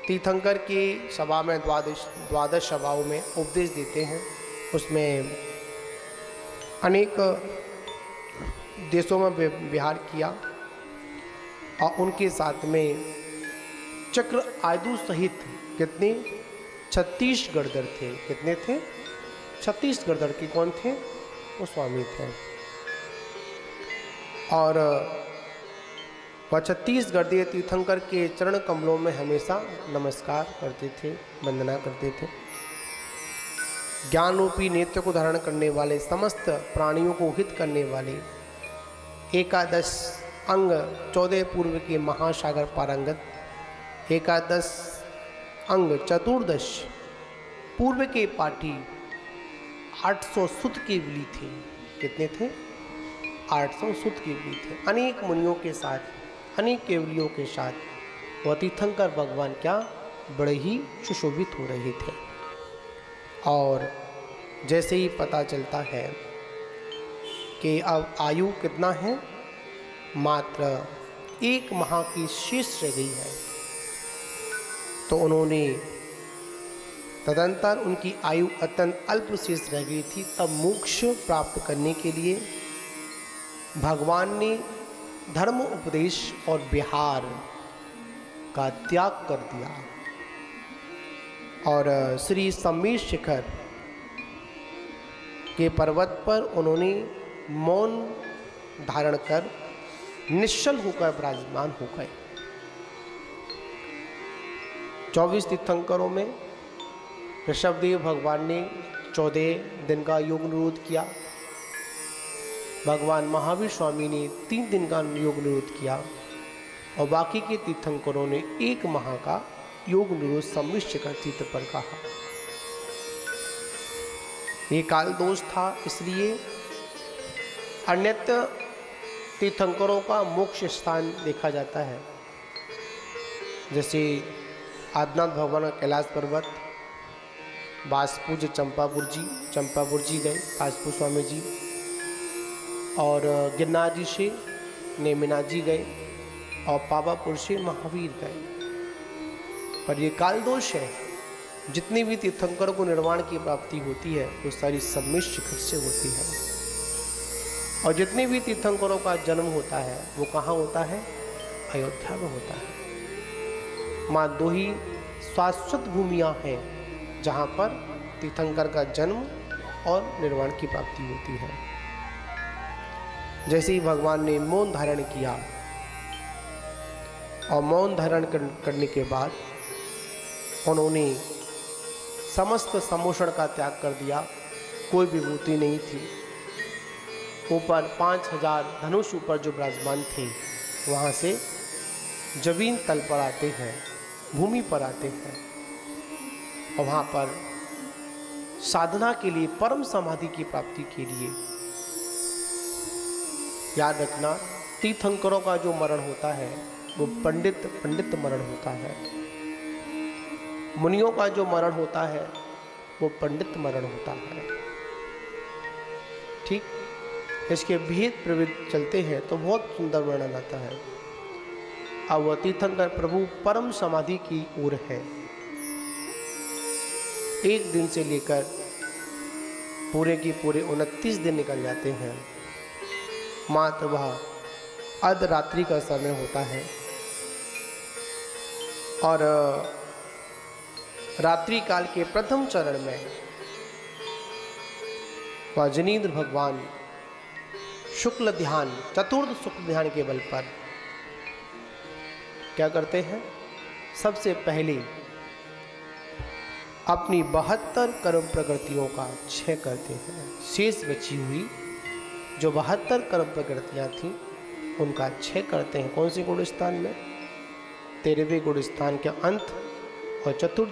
तीर्थंकर के सभा में द्वादश सभाओं में उपदेश देते हैं। उसमें अनेक देशों में विहार किया और उनके साथ में चक्र आयु सहित कितने 36 गणधर थे। कितने थे? 36 गणधर के कौन थे? वो स्वामी थे। और वह 36 गणधर तीर्थंकर के चरण कमलों में हमेशा नमस्कार करते थे, वंदना करते थे। ज्ञान रूपी नेत्र को धारण करने वाले, समस्त प्राणियों को हित करने वाले, 11 अंग 14 पूर्व के महासागर पारंगत, 11 अंग 14 पूर्व के पाठी, 800 सुत केवली थे। कितने थे? 800 सुत केवली थे। अनेक मुनियों के साथ, अनेक केवलियों के साथ वह तीर्थंकर भगवान क्या बड़े ही सुशोभित हो रहे थे। और जैसे ही पता चलता है कि अब आयु कितना है, मात्र एक माह की शेष रह गई है, तो उन्होंने तदंतर उनकी आयु अत्यंत अल्प शेष रह गई थी। तब मोक्ष प्राप्त करने के लिए भगवान ने धर्म उपदेश और विहार का त्याग कर दिया और श्री सम्मेद शिखर के पर्वत पर उन्होंने मौन धारण कर निश्चल होकर विराजमान हो गए। 24 तीर्थंकरों में ऋषभदेव भगवान ने 14 दिन का योग निरोध किया। भगवान महावीर स्वामी ने 3 दिन का योग निरोध किया और बाकी के तीर्थंकरों ने 1 माह का योग निरोध सम्मेद शिखर तीर्थ पर कहा। ये काल दोष था, इसलिए अन्यत्र तीर्थंकरों का मोक्ष स्थान देखा जाता है। जैसे आदिनाथ भगवान का कैलाश पर्वत, बासपूज चंपापुर जी गए बासपू स्वामी जी, और गिरनार जी से नेमिनाथ जी गए और पावापुर से महावीर गए। पर ये काल दोष है, जितनी भी तीर्थंकरों को निर्वाण की प्राप्ति होती है वो सारी सम्मेद शिखर से होती है। और जितने भी तीर्थंकरों का जन्म होता है वो कहाँ होता है? अयोध्या में होता है। माँ 2 ही शाश्वत भूमियाँ हैं जहाँ पर तीर्थंकर का जन्म और निर्वाण की प्राप्ति होती है। जैसे ही भगवान ने मौन धारण किया और मौन धारण करने के बाद उन्होंने समस्त सम्मोषण का त्याग कर दिया। कोई विभूति नहीं थी। ऊपर 5000 धनुष ऊपर जो विराजमान थे वहाँ से जमीन तल पर आते हैं, भूमि पर आते हैं और वहाँ पर साधना के लिए, परम समाधि की प्राप्ति के लिए, याद रखना तीर्थंकरों का जो मरण होता है वो पंडित मरण होता है। मुनियों का जो मरण होता है वो पंडित मरण होता है। ठीक, इसके भेद प्रभेद चलते हैं तो बहुत सुंदर वर्णन आता है। अब वह तीर्थंकर प्रभु परम समाधि की ओर है। 1 दिन से लेकर पूरे की पूरे 29 दिन निकल जाते हैं। मात्र वह अर्धरात्रि का समय होता है और रात्रि काल के प्रथम चरण में वह जिनींद्र भगवान शुक्ल ध्यान, चतुर्थ शुक्ल ध्यान के बल पर क्या करते हैं? सबसे पहले अपनी 72 कर्म प्रकृतियों का क्षय करते हैं। शेष बची हुई जो 72 कर्म प्रकृतियाँ थीं उनका क्षय करते हैं। कौन सी गुण स्थान में? 13वें गुण स्थान के अंत और चौथे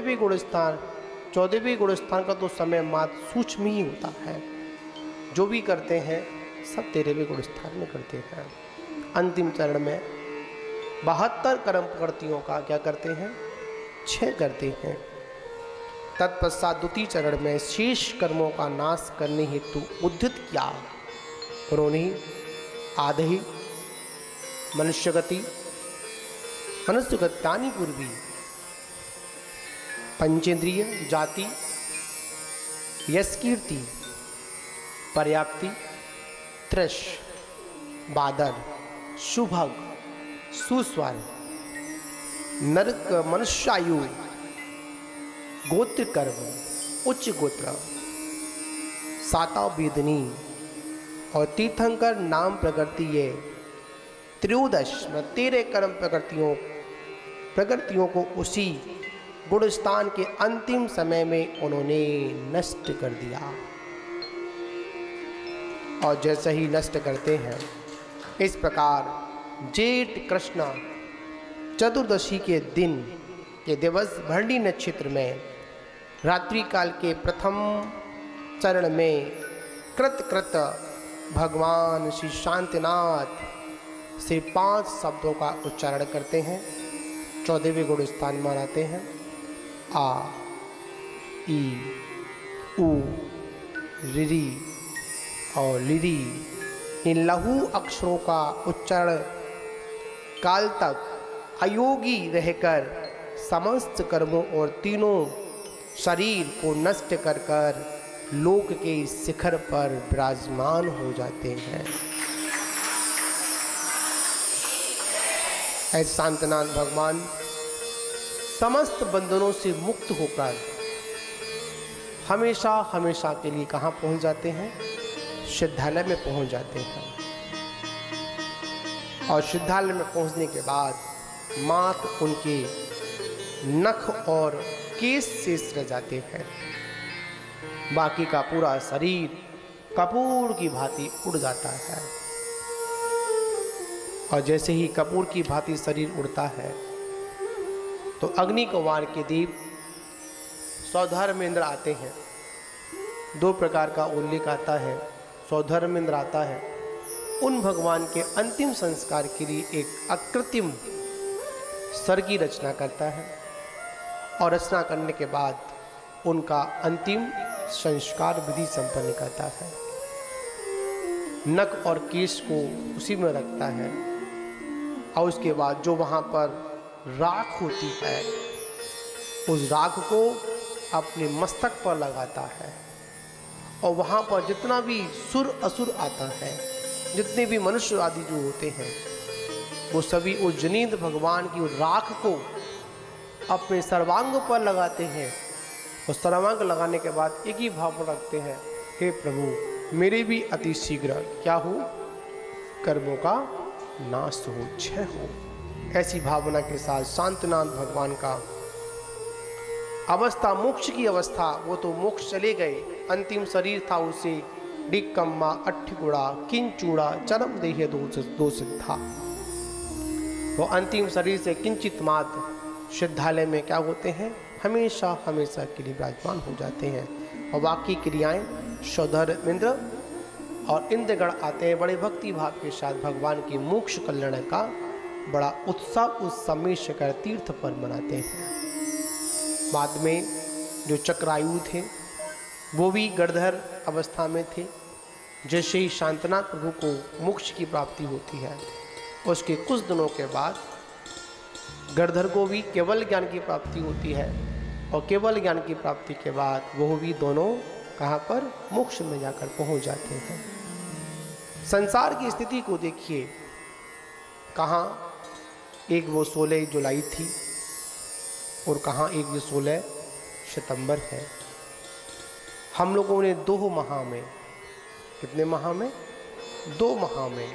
भी गुण स्थान 14वें गुण स्थान का तो समय मात्र सूक्ष्म ही होता है। जो भी करते हैं सब 13वें गुण स्थान में करते हैं। अंतिम चरण में 72 कर्म प्रकृतियों का क्या करते हैं? क्षय करते हैं। तत्पश्चात द्वितीय चरण में शेष कर्मों का नाश करने हेतु उद्यत किया। उन्होंने आधि मनुष्यगति मनुष्यगत्यानि पूर्वी पंचेंद्रिय जाति यशकीर्ति पर्याप्ति त्रश बादर शुभग सुस्वर नरक मनुष्यायु गोत्र कर्म उच्च गोत्र साता वेदनी और तीर्थंकर नाम प्रकृति ये 13 कर्म प्रकृतियों को उसी गुण स्थान के अंतिम समय में उन्होंने नष्ट कर दिया। और जैसे ही नष्ट करते हैं इस प्रकार जेठ कृष्ण चतुर्दशी के दिन के दिवस भरणी नक्षत्र में रात्रि काल के प्रथम चरण में कृत भगवान श्री शांतिनाथ से 5 शब्दों का उच्चारण करते हैं। 14वें गुण स्थान में आते हैं। आ ई उ री और लिरी इन लघु अक्षरों का उच्चारण काल तक अयोगी रहकर समस्त कर्मों और तीनों शरीर को नष्ट कर कर लोक के शिखर पर विराजमान हो जाते हैं। ऐसे शांतनाथ भगवान समस्त बंधनों से मुक्त होकर हमेशा हमेशा के लिए कहाँ पहुँच जाते हैं? सिद्धालय में पहुँच जाते हैं। और सिद्धालय में पहुँचने के बाद मात्र उनके नख और केस शेष रह जाते हैं। बाकी का पूरा शरीर कपूर की भांति उड़ जाता है। और जैसे ही कपूर की भांति शरीर उड़ता है तो अग्नि कुमार के देव सौधर्मेंद्र आते हैं। 2 प्रकार का उल्लेख आता है। सौधर्मेंद्र आता है उन भगवान के अंतिम संस्कार के लिए एक अकृत्रिम सर की रचना करता है और रचना करने के बाद उनका अंतिम संस्कार विधि संपन्न करता है। नख और केश को उसी में रखता है और उसके बाद जो वहाँ पर राख होती है उस राख को अपने मस्तक पर लगाता है और वहाँ पर जितना भी सुर असुर आता है, जितने भी मनुष्य आदि जो होते हैं, वो सभी उस जनींद्र भगवान की राख को अपने सर्वांग पर लगाते हैं और सर्वांग लगाने के बाद एक ही भाव रखते हैं, हे प्रभु मेरे भी अति शीघ्र क्या हो, कर्मों का नाश हो, क्षय हो। ऐसी भावना के साथ शांतनाथ भगवान का अवस्था मोक्ष की अवस्था, वो तो मोक्ष चले गए, अंतिम शरीर था उसे डिक्कम्मा अट्ठगुड़ा किंचूड़ा चरम देह दो सिद्धा। वो अंतिम शरीर से किंचित मात्र सिद्धालय में क्या होते हैं, हमेशा हमेशा के लिए विराजमान हो जाते हैं। और बाकी क्रियाएं सौधर्मेंद्र और इंद्रगण आते हैं, बड़े भक्ति भाव के साथ भगवान की मोक्ष कल्याण का बड़ा उत्साह उस समय शिखर तीर्थ पर मनाते हैं। बाद में जो चक्रायु थे वो भी गणधर अवस्था में थे। जैसे ही शांतनाथ प्रभु को मोक्ष की प्राप्ति होती है उसके कुछ दिनों के बाद गणधर को भी केवल ज्ञान की प्राप्ति होती है और केवल ज्ञान की प्राप्ति के बाद वो भी दोनों कहाँ पर, मोक्ष में जाकर पहुँच जाते हैं। संसार की स्थिति को देखिए, कहाँ एक वो 16 जुलाई थी और कहाँ एक वो 16 सितंबर है। हम लोगों ने 2 माह में, कितने माह में, 2 माह में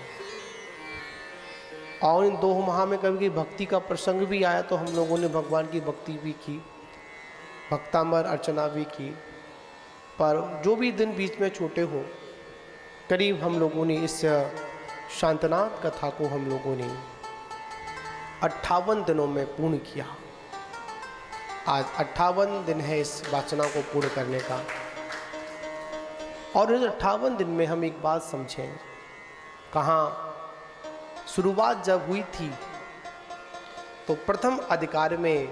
और इन 2 माह में कभी भक्ति का प्रसंग भी आया तो हम लोगों ने भगवान की भक्ति भी की, भक्तामर अर्चना भी की। पर जो भी दिन बीच में छूटे हो, करीब हम लोगों ने इस शांतनाथ कथा को हम लोगों ने 58 दिनों में पूर्ण किया। आज 58 दिन है इस वाचना को पूर्ण करने का। और इस 58 दिन में हम एक बात समझें, कहाँ शुरुआत जब हुई थी तो प्रथम अधिकार में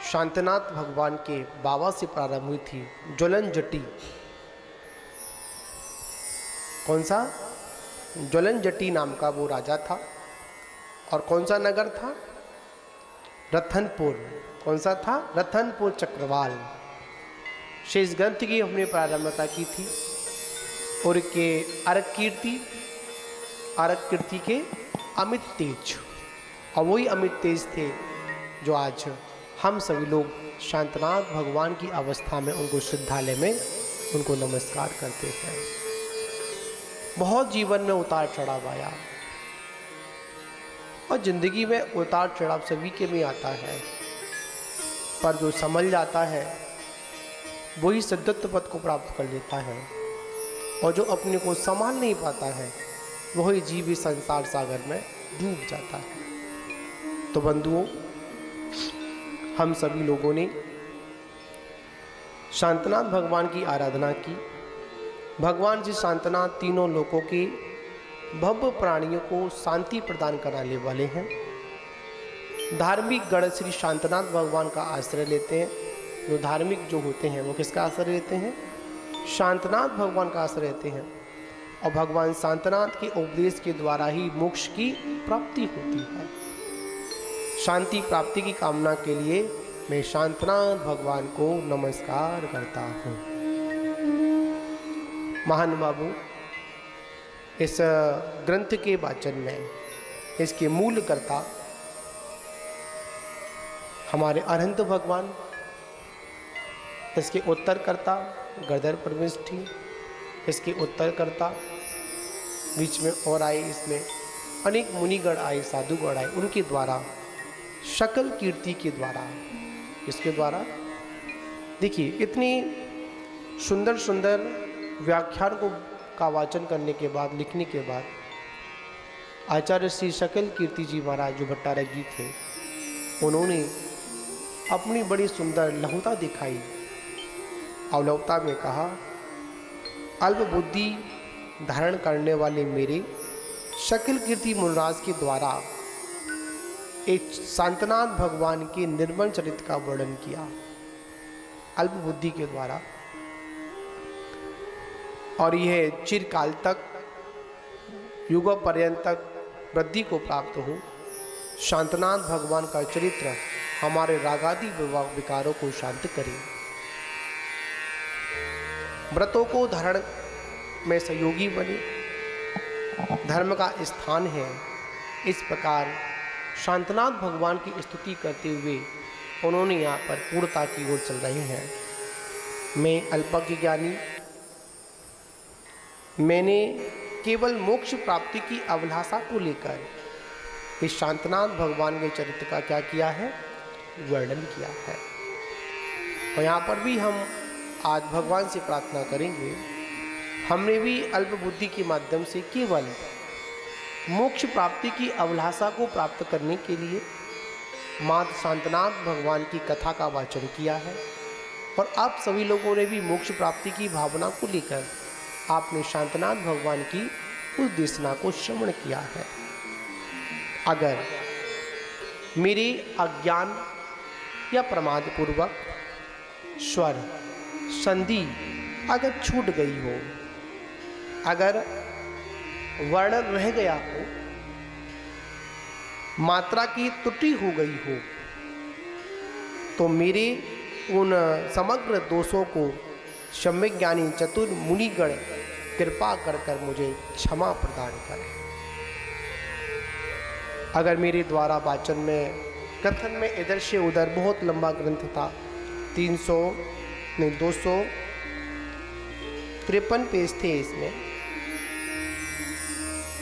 शांतनाथ भगवान के बाबा से प्रारंभ हुई थी। ज्वलन जटी, कौन सा? ज्वलन जटी नाम का वो राजा था। और कौन सा नगर था? रतनपुर। कौन सा था? रतनपुर चक्रवाल। शेष ग्रंथ की हमने प्रारंभता की थी। और के अरक कीर्ति के अमित तेज, और वही अमित तेज थे जो आज हम सभी लोग शांतनाथ भगवान की अवस्था में उनको श्रद्धालय में उनको नमस्कार करते हैं। बहुत जीवन में उतार चढ़ाव आया, और जिंदगी में उतार चढ़ाव सभी के में आता है, पर जो संभल जाता है वही सिद्धत्व पद को प्राप्त कर लेता है, और जो अपने को संभाल नहीं पाता है वही जीव इस संसार सागर में डूब जाता है। तो बंधुओं, हम सभी लोगों ने शांतनाथ भगवान की आराधना की। भगवान जी शांतनाथ तीनों लोकों के भव्य प्राणियों को शांति प्रदान कराने वाले हैं। धार्मिक गण श्री शांतनाथ भगवान का आश्रय लेते हैं। जो धार्मिक जो होते हैं वो किसका आश्रय लेते हैं? शांतनाथ भगवान का आश्रय लेते हैं। और भगवान शांतनाथ के उपदेश के द्वारा ही मोक्ष की प्राप्ति होती है। शांति प्राप्ति की कामना के लिए मैं शांतनाथ भगवान को नमस्कार करता हूँ। महान बाबू, इस ग्रंथ के वाचन में इसके मूल कर्ता हमारे अरहंत भगवान, इसके उत्तरकर्ता गदर परमेष्ठी, इसके उत्तरकर्ता बीच में और आए, इसमें अनेक मुनिगण आए, साधुगण आए, उनके द्वारा शकल कीर्ति के द्वारा, इसके द्वारा देखिए इतनी सुंदर सुंदर व्याख्यान को का वाचन करने के बाद, लिखने के बाद आचार्य श्री शकल कीर्ति जी महाराज जो भट्टारक जी थे, उन्होंने अपनी बड़ी सुंदर लहुता दिखाई। और लहुता में कहा, अल्प बुद्धि धारण करने वाले मेरे शकल कीर्ति मुनिराज के द्वारा एक शांतनाथ भगवान के निर्मल चरित्र का वर्णन किया, अल्प बुद्धि के द्वारा। और यह चिरकाल तक, युग पर्यंत तक वृद्धि को प्राप्त हो। शांतनाथ भगवान का चरित्र हमारे रागादि विकारों को शांत करे, व्रतों को धारण में सहयोगी बने, धर्म का स्थान है। इस प्रकार शांतनाथ भगवान की स्तुति करते हुए उन्होंने यहाँ पर पूर्णता की ओर चल रहे हैं। मैं अल्पज्ञ ज्ञानी, मैंने केवल मोक्ष प्राप्ति की अभिलाषा को लेकर इस शांतनाथ भगवान के चरित्र का क्या किया है? वर्णन किया है। और यहाँ पर भी हम आज भगवान से प्रार्थना करेंगे, हमने भी अल्प बुद्धि के माध्यम से केवल मोक्ष प्राप्ति की अभिलाषा को प्राप्त करने के लिए माता शांतनाथ भगवान की कथा का वाचन किया है। और आप सभी लोगों ने भी मोक्ष प्राप्ति की भावना को लेकर आपने शांतनाथ भगवान की उस देशना को श्रवण किया है। अगर मेरे अज्ञान या प्रमाद पूर्वक स्वर संधि अगर छूट गई हो, अगर वर्ण रह गया हो, मात्रा की त्रुटि हो गई हो, तो मेरे उन समग्र दोषों को सम्यक ज्ञानी चतुर मुनिगण कृपा कर कर मुझे क्षमा प्रदान करें। अगर मेरे द्वारा वाचन में, कथन में इधर से उधर बहुत लंबा ग्रंथ था, 253 पेज थे इसमें,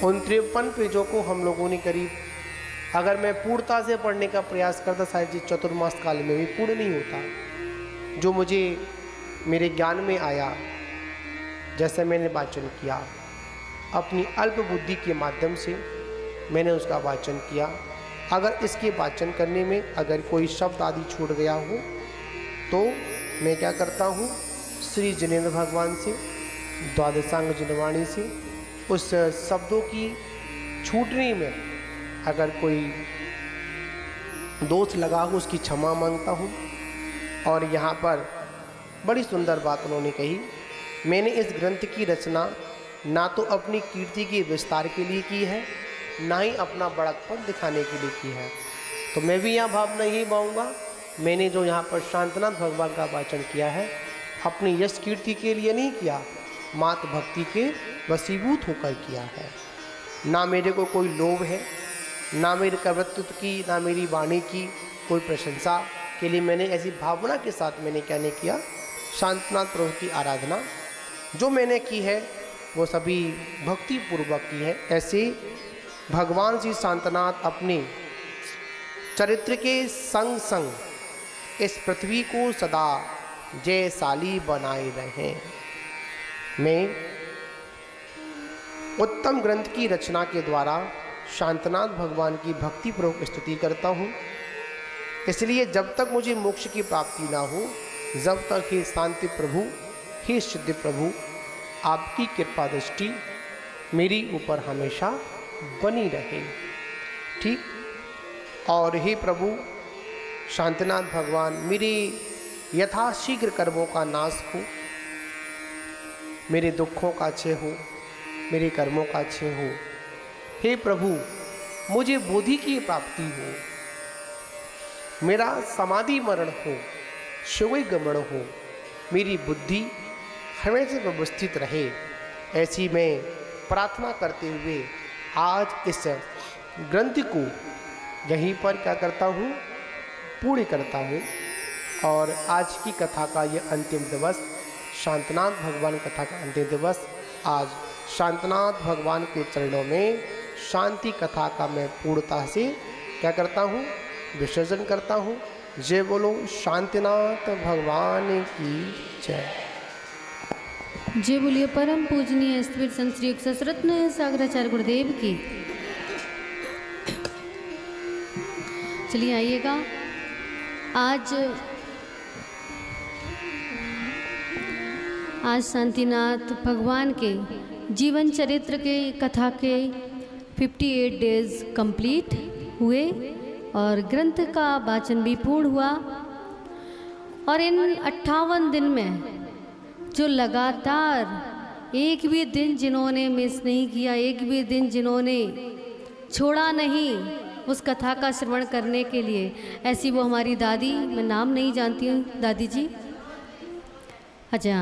उन 53 पेजों को हम लोगों ने करीब, अगर मैं पूर्णता से पढ़ने का प्रयास करता शायद जी चतुर्मास काल में भी पूर्ण नहीं होता। जो मुझे मेरे ज्ञान में आया, जैसे मैंने वाचन किया, अपनी अल्प बुद्धि के माध्यम से मैंने उसका वाचन किया। अगर इसके वाचन करने में अगर कोई शब्द आदि छूट गया हो तो मैं क्या करता हूँ, श्री जिनेन्द्र भगवान से, द्वादशांग जिनवाणी से उस शब्दों की छूटने में अगर कोई दोष लगा हो उसकी क्षमा मांगता हूँ। और यहाँ पर बड़ी सुंदर बात उन्होंने कही, मैंने इस ग्रंथ की रचना ना तो अपनी कीर्ति के विस्तार के लिए की है, ना ही अपना बड़कपन दिखाने के लिए की है। तो मैं भी यहाँ भावना यही पाऊँगा, मैंने जो यहाँ पर शांतनाथ भगवान का वाचन किया है अपनी यश कीर्ति के लिए नहीं किया, मात भक्ति के वशीभूत होकर किया है। ना मेरे को कोई लोभ है, ना मेरे कवित्व की, ना मेरी वाणी की कोई प्रशंसा के लिए मैंने ऐसी भावना के साथ मैंने क्या नहीं किया, शांतनाथ प्रभु की आराधना जो मैंने की है वो सभी भक्ति पूर्वक की है। ऐसे भगवान श्री शांतनाथ अपने चरित्र के संग संग इस पृथ्वी को सदा जयशाली बनाए रहें। मैं उत्तम ग्रंथ की रचना के द्वारा शांतनाथ भगवान की भक्ति पूर्वक स्तुति करता हूँ। इसलिए जब तक मुझे मोक्ष की प्राप्ति ना हो, जब तक हे शांति प्रभु, हे सिद्धि प्रभु, आपकी कृपा दृष्टि मेरी ऊपर हमेशा बनी रहे। ठीक। और हे प्रभु शांतनाथ भगवान, मेरे यथाशीघ्र कर्मों का नाश हो, मेरे दुखों का क्षय हो, मेरे कर्मों का क्षय हो। हे प्रभु मुझे बोधि की प्राप्ति हो, मेरा समाधि मरण हो, शिवय गमन हो, मेरी बुद्धि हमेशा व्यवस्थित रहे। ऐसी मैं प्रार्थना करते हुए आज इस ग्रंथ को यहीं पर क्या करता हूँ, पूर्ण करता हूँ। और आज की कथा का ये अंतिम दिवस, शांतनाथ भगवान कथा का अंतिम दिवस, आज शांतनाथ भगवान के चरणों में शांति कथा का मैं पूर्णता से क्या करता हूँ, विसर्जन करता हूँ। जय बोलो शांतिनाथ भगवान की जय। जय बोलिए परम पूजनीय स्थिर संत श्री ससरत्न सागराचार्य गुरुदेव की। चलिए आइएगा, आज शांतिनाथ भगवान के जीवन चरित्र के कथा के 58 डेज कंप्लीट हुए और ग्रंथ का वाचन भी पूर्ण हुआ। और इन 58 दिन में जो लगातार एक भी दिन जिन्होंने मिस नहीं किया, एक भी दिन जिन्होंने छोड़ा नहीं उस कथा का श्रवण करने के लिए, ऐसी वो हमारी दादी, मैं नाम नहीं जानती हूँ दादी जी, अच्छा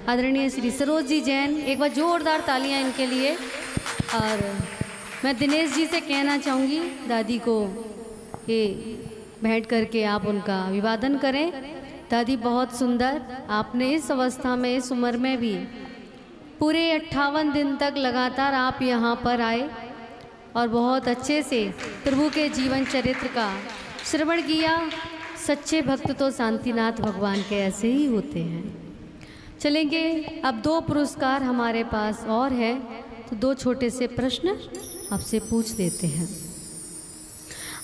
आदरणीय श्री सरोज जी जैन, एक बार जोरदार तालियां इनके लिए। और मैं दिनेश जी से कहना चाहूँगी दादी को ये भेंट करके आप उनका अभिवादन करें। दादी बहुत सुंदर, आपने इस अवस्था में, इस उम्र में भी पूरे 58 दिन तक लगातार आप यहाँ पर आए और बहुत अच्छे से प्रभु के जीवन चरित्र का श्रवण किया। सच्चे भक्त तो शांतिनाथ भगवान के ऐसे ही होते हैं। चलेंगे, अब 2 पुरस्कार हमारे पास और है, तो 2 छोटे से प्रश्न आपसे पूछ देते हैं।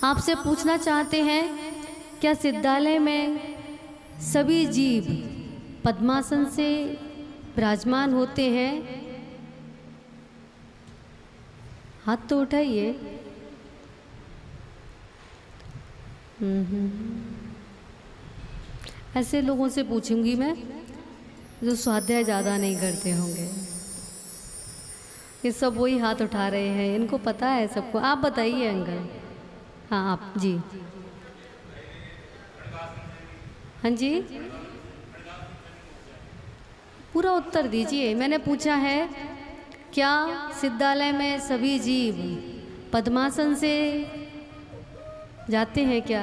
आपसे पूछना चाहते हैं, क्या सिद्धालय में सभी जीव पद्मासन से विराजमान होते हैं? हाथ तो उठाइए। ऐसे लोगों से पूछूंगी मैं जो स्वाध्याय ज़्यादा नहीं करते होंगे। ये सब वही हाथ उठा रहे हैं, इनको पता है सबको। आप बताइए अंकल। हाँ आप जी, हाँ जी, पूरा उत्तर दीजिए। मैंने पूछा है क्या सिद्धालय में सभी जीव पद्मासन से जाते हैं क्या?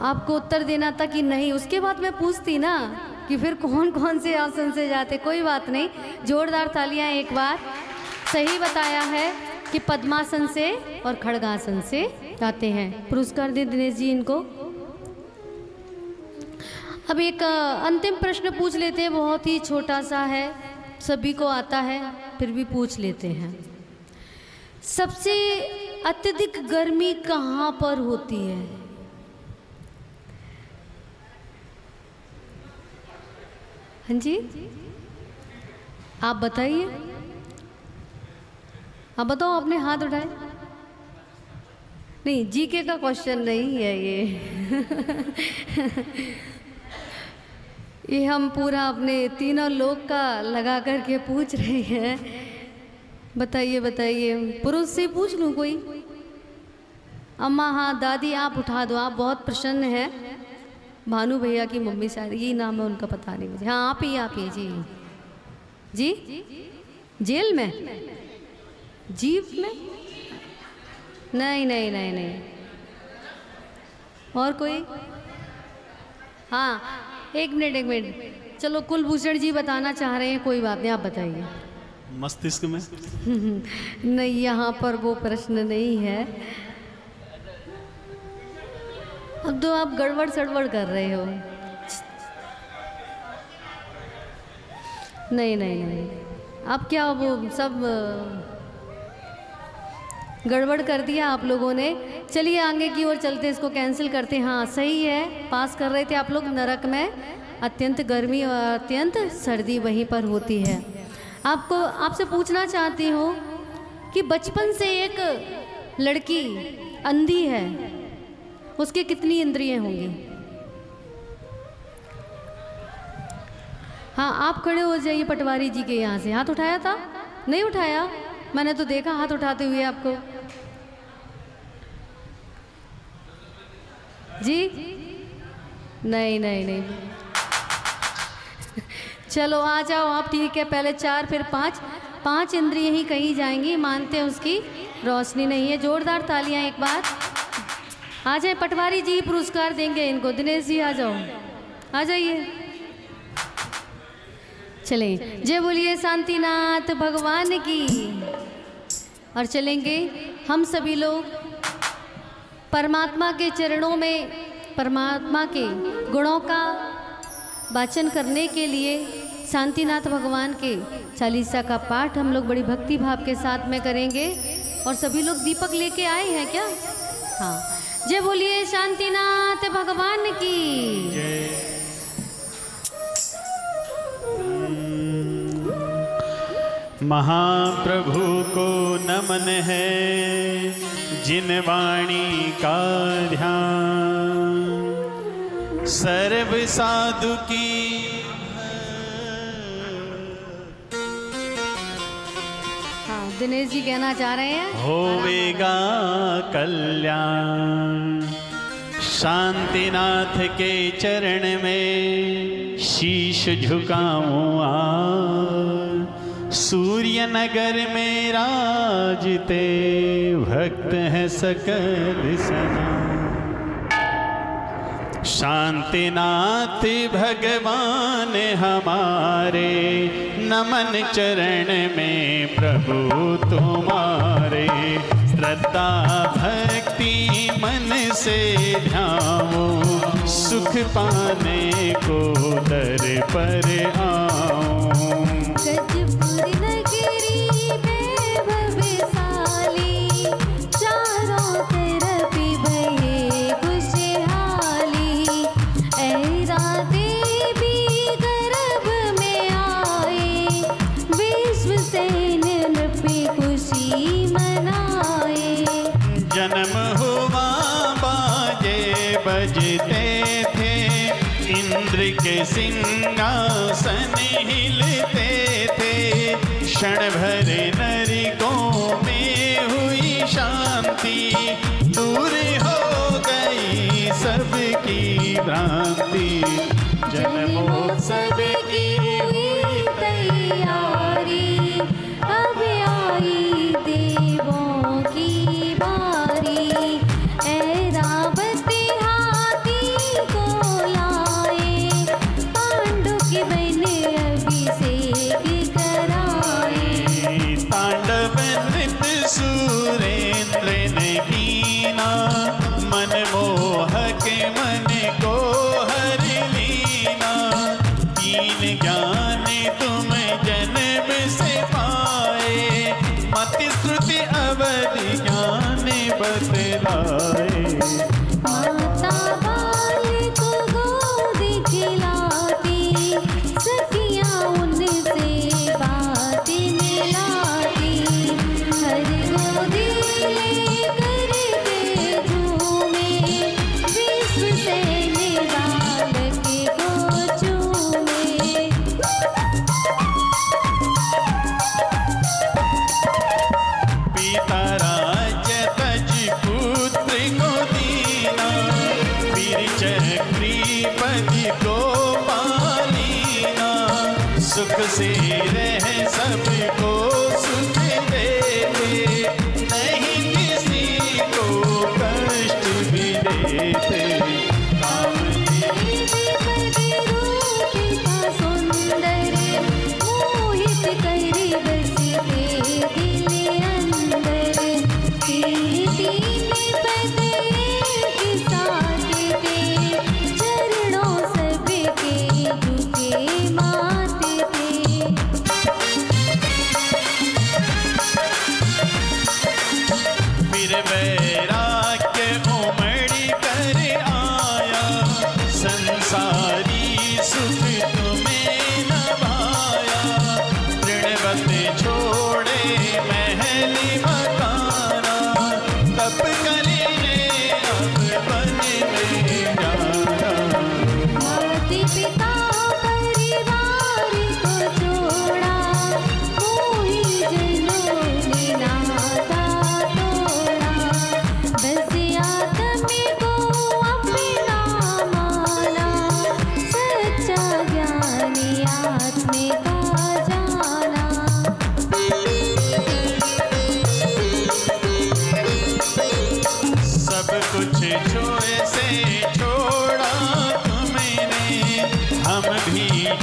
आपको उत्तर देना था कि नहीं, उसके बाद मैं पूछती ना। कि फिर कौन कौन से आसन से जाते। कोई बात नहीं, जोरदार तालियां एक बार। सही बताया है कि पद्मासन से और खड़गासन से आते हैं। पुरस्कार दे दिनेश जी इनको। अब एक अंतिम प्रश्न पूछ लेते हैं, बहुत ही छोटा सा है, सभी को आता है फिर भी पूछ लेते हैं। सबसे अत्यधिक गर्मी कहाँ पर होती है? हाँ जी, आप बताइए। आप बताओ, आपने हाथ उठाए? नहीं, जीके का क्वेश्चन नहीं है ये। ये हम पूरा अपने तीनों लोग का लगा करके पूछ रहे हैं। बताइए बताइए, पुरुष से पूछ लूँ कोई? अम्मा, हाँ दादी, आप उठा दो, आप बहुत प्रसन्न हैं। भानु भैया की मम्मी, शायद यही नाम है उनका, पता नहीं मुझे। हाँ, आप ही जी। जी, जेल में, जीप में? नहीं नहीं नहीं नहीं। और कोई? हाँ, एक मिनट। चलो, कुलभूषण जी बताना चाह रहे हैं, कोई बात नहीं, आप बताइए। मस्तिष्क में? नहीं, यहाँ पर वो प्रश्न नहीं है। अब तो आप गड़बड़ सड़बड़ कर रहे हो। नहीं नहीं नहीं, आप क्या वो सब गड़बड़ कर दिया आप लोगों ने। चलिए आगे की ओर चलते, इसको कैंसिल करते। हाँ, सही है, पास कर रहे थे आप लोग। नरक में अत्यंत गर्मी और अत्यंत सर्दी वहीं पर होती है। आपसे पूछना चाहती हूँ कि बचपन से एक लड़की अंधी है, उसके कितनी इंद्रियां होंगी? हाँ, आप खड़े हो जाइए पटवारी जी के यहाँ से। हाथ उठाया था? नहीं उठाया, मैंने तो देखा हाथ उठाते हुए आपको। जी नहीं नहीं नहीं। चलो आ जाओ आप, ठीक है। पहले 4 फिर 5 इंद्रियां ही कही जाएंगी, मानते हैं उसकी रोशनी नहीं है। जोरदार तालियां एक बार। आ जाए पटवारी जी, पुरस्कार देंगे इनको। दिनेश जी आ जाओ, आ जाइए। चलें, जय बोलिए शांतिनाथ भगवान की। और चलेंगे हम सभी लोग परमात्मा के चरणों में परमात्मा के गुणों का वाचन करने के लिए शांतिनाथ भगवान के चालीसा का पाठ हम लोग बड़ी भक्ति भाव के साथ में करेंगे। और सभी लोग दीपक लेके आए हैं क्या? हाँ, जय बोलिए शांतिनाथ भगवान की जय। महाप्रभु को नमन है, जिन वाणी का ध्यान सर्व साधु की। हाँ, दिनेश जी कहना चाह रहे हैं, होवेगा कल्याण। शांतिनाथ के चरण में शीश झुकाऊं आज। सूर्य नगर में राजते भक्त हैं सकल सना। शांतिनाथ भगवान हमारे, नमन चरण में प्रभु तुम्हारे। श्रद्धा भक्ति मन से ध्याओ, सुख पाने को दर पर आओ। जन्म हुआ बाजे बजते थे, इंद्र के सिंहासन हिलते थे। क्षण भर नरकों में हुई शांति, दूर हो गई सबकी भ्रांति। जन्मोत्सव की हुई तैयारी, अब आई देवों की बारी। ऐरावती हाथी को लाए, पांडु पति को पालीना, सुख से रह सबको सुख देते, नहीं किसी को कष्ट भी देते।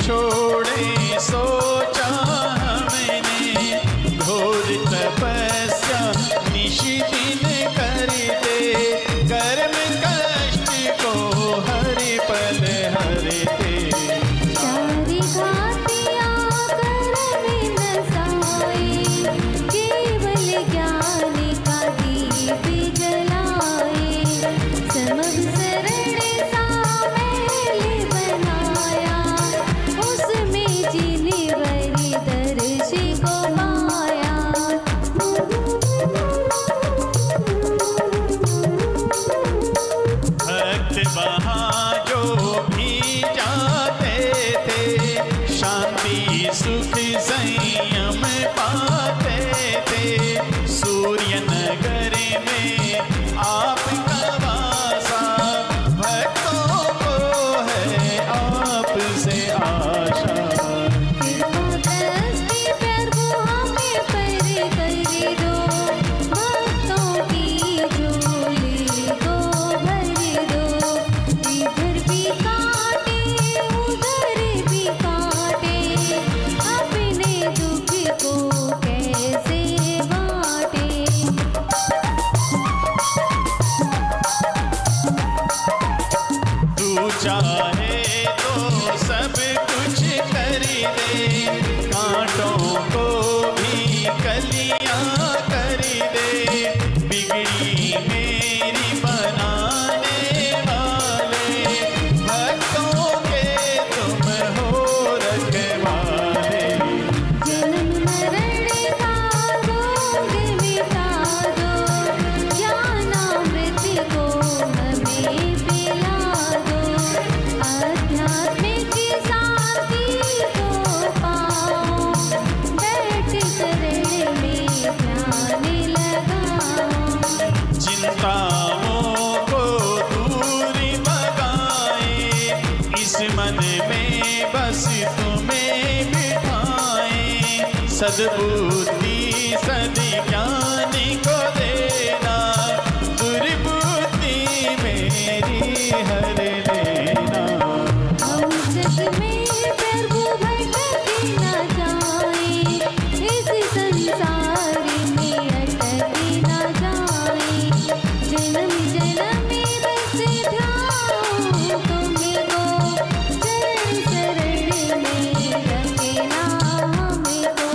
छोड़े सोचा हमने, घोर तपस्या निश दिन करते, कर्म कष्ट को हर पल हरते। सारी घातियाँ कर्म नसाए, केवल ज्ञान का दीप जलाए, समझ शरण सा महल बनाया, उसमें जिनवरी दर्श को पाया। भक्त वहाँ जो भी जाते थे, शांति सुख संयम पाते थे। सूर्य नगर में आपका वासा, भक्तों को है आपसे आशा। चाहे तो सब कुछ कर दे, कांटों को भी कलियां कर दे, बिगड़ी मेरी बनाने वाले, भक्तों के तुम हो रखवाले। जन्म मरण का रोग मिटा दो, ज्ञानामृत को हमें पिला दो, आध्यात्मिक शांति को पाओ, बैठ शरण में ध्यान लगाओ। चिंताओं को दूर भगाए, इस मन में बस तुम्हें बिठाए, सद्बुद्धि सद्ज्ञान को देना, दुर्बुद्धि मेरी हर लेना। हम जग में प्रभु भटक न जाए, इस संसार में अटक न जाए, जन्म जन्म में बस ध्याओ तुमको, चरण शरण में रखना हमको।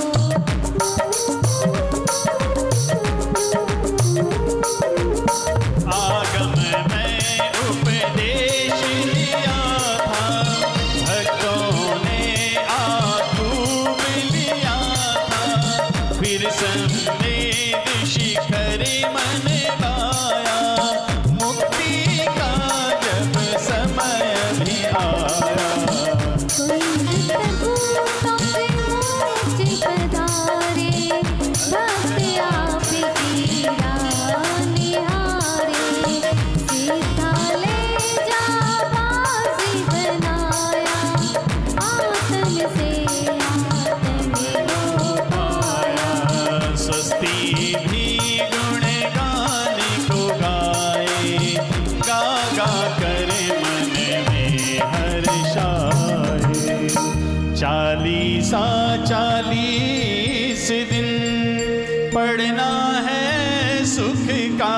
बरसाए। 40 दिन पढ़ना है सुख का,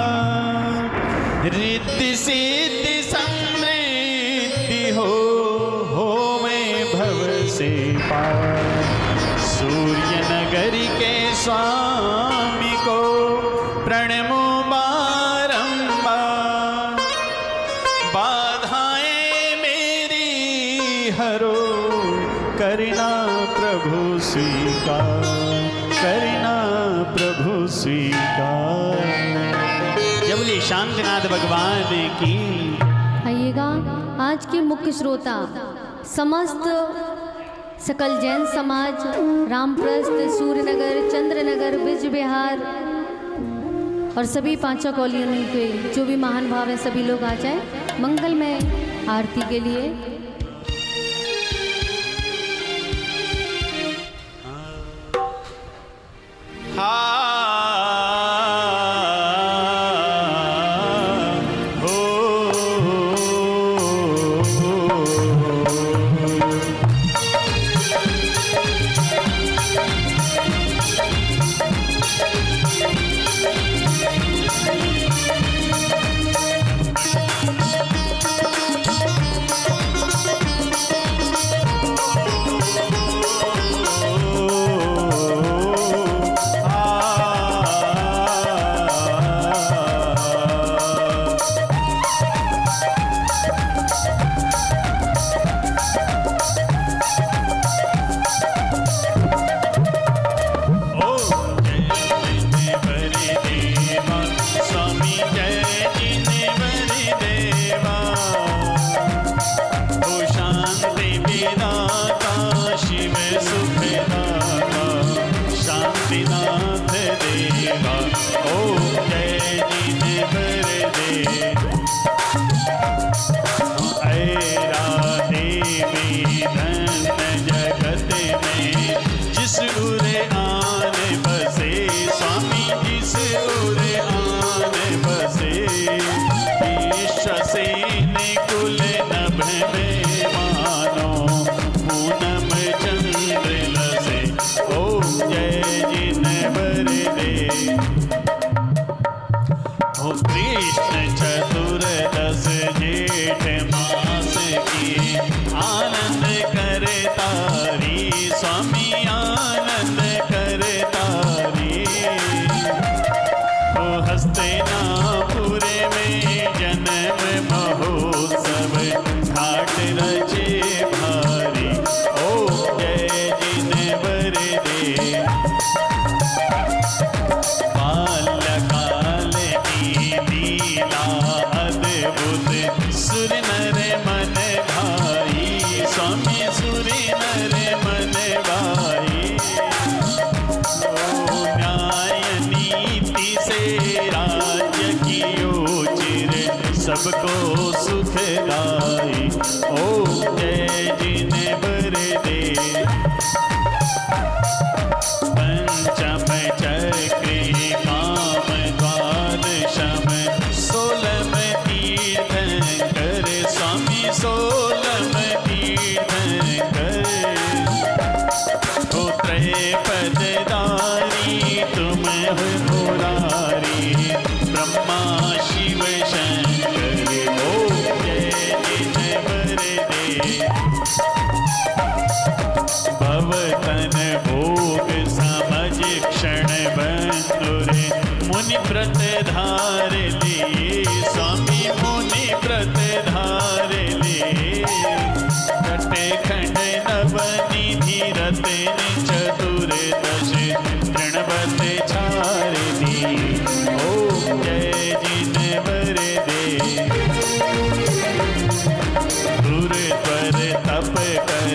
रिद्धि सिद्धि समृद्धि होवे भव से पार। सूर्य नगर के स्वामी को प्रणमो बारंबार, बाधाएं मेरी हरो, करना प्रभु स्वीकार, करना प्रभु स्वीकार। जब बोलिए शांतिनाथ भगवान की। आइएगा आज के मुख्य श्रोता समस्त सकल जैन समाज, रामप्रस्थ, सूर्यनगर, चंद्रनगर, ब्रज विहार और सभी पांचों कॉलोनियों के जो भी महान भाव हैं सभी लोग आ जाए मंगलमय आरती के लिए। सबको सुखदाई। ओम जय जिने बर दे। पंचम चक्री काम द्वादशम 16 तीर्थंकर स्वामी 16 तीर्थंकर। त्रय पदधारी तुम हो मुरारी ब्रह्मा शिव शंकर। ओम जय जिने बर दे। भवतन भोग समझ क्षण बंधुरे मुनि व्रत धार लिए। स्वामी मुनि व्रत धार लिए। कटे खंड नवनिधि रतन चतुर्दश तृणवत छार दी। ओम जय जिने बर दे। दूर पर तप कर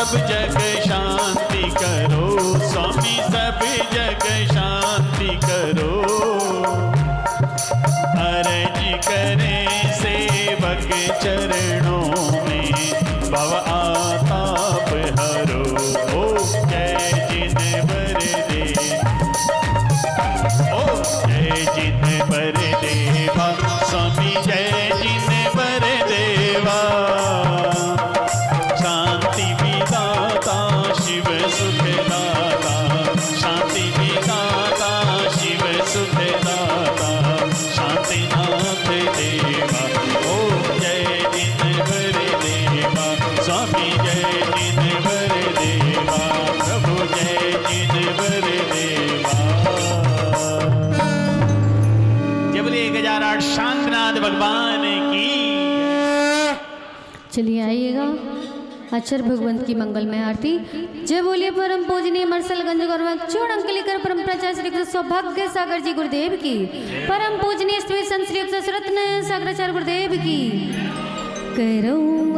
सब जग शांति करो, स्वामी सब जग शांति करो। अर्ज करें सेवक चरणों में, भव आताप हरो। ओ जय जिन वर दे, ओ जय जिन वर देवा, स्वामी जय जिन वर देवा। शांति विदाता शिव सुखदाता, शांति विदाता शिव सुखदाता, शांतिनाथ देवा। ओ जय जिन वर देवा, स्वामी जय जिन वर देवा, प्रभु जय जिन वर देवा। जय बोलिए गजानन शांतनाथ भगवान की। चलिए आइएगा अक्षर भगवंत की मंगलमय आरती। जय बोलिए परम पूजनीय मरसलगंज गौरव चूड़ अंकलिकर परम प्रचार श्री कृष्ण सौभाग्य सागर जी गुरुदेव की। परम पूजनीय श्री संत श्री रत्न सागराचार्य गुरुदेव की। करूँ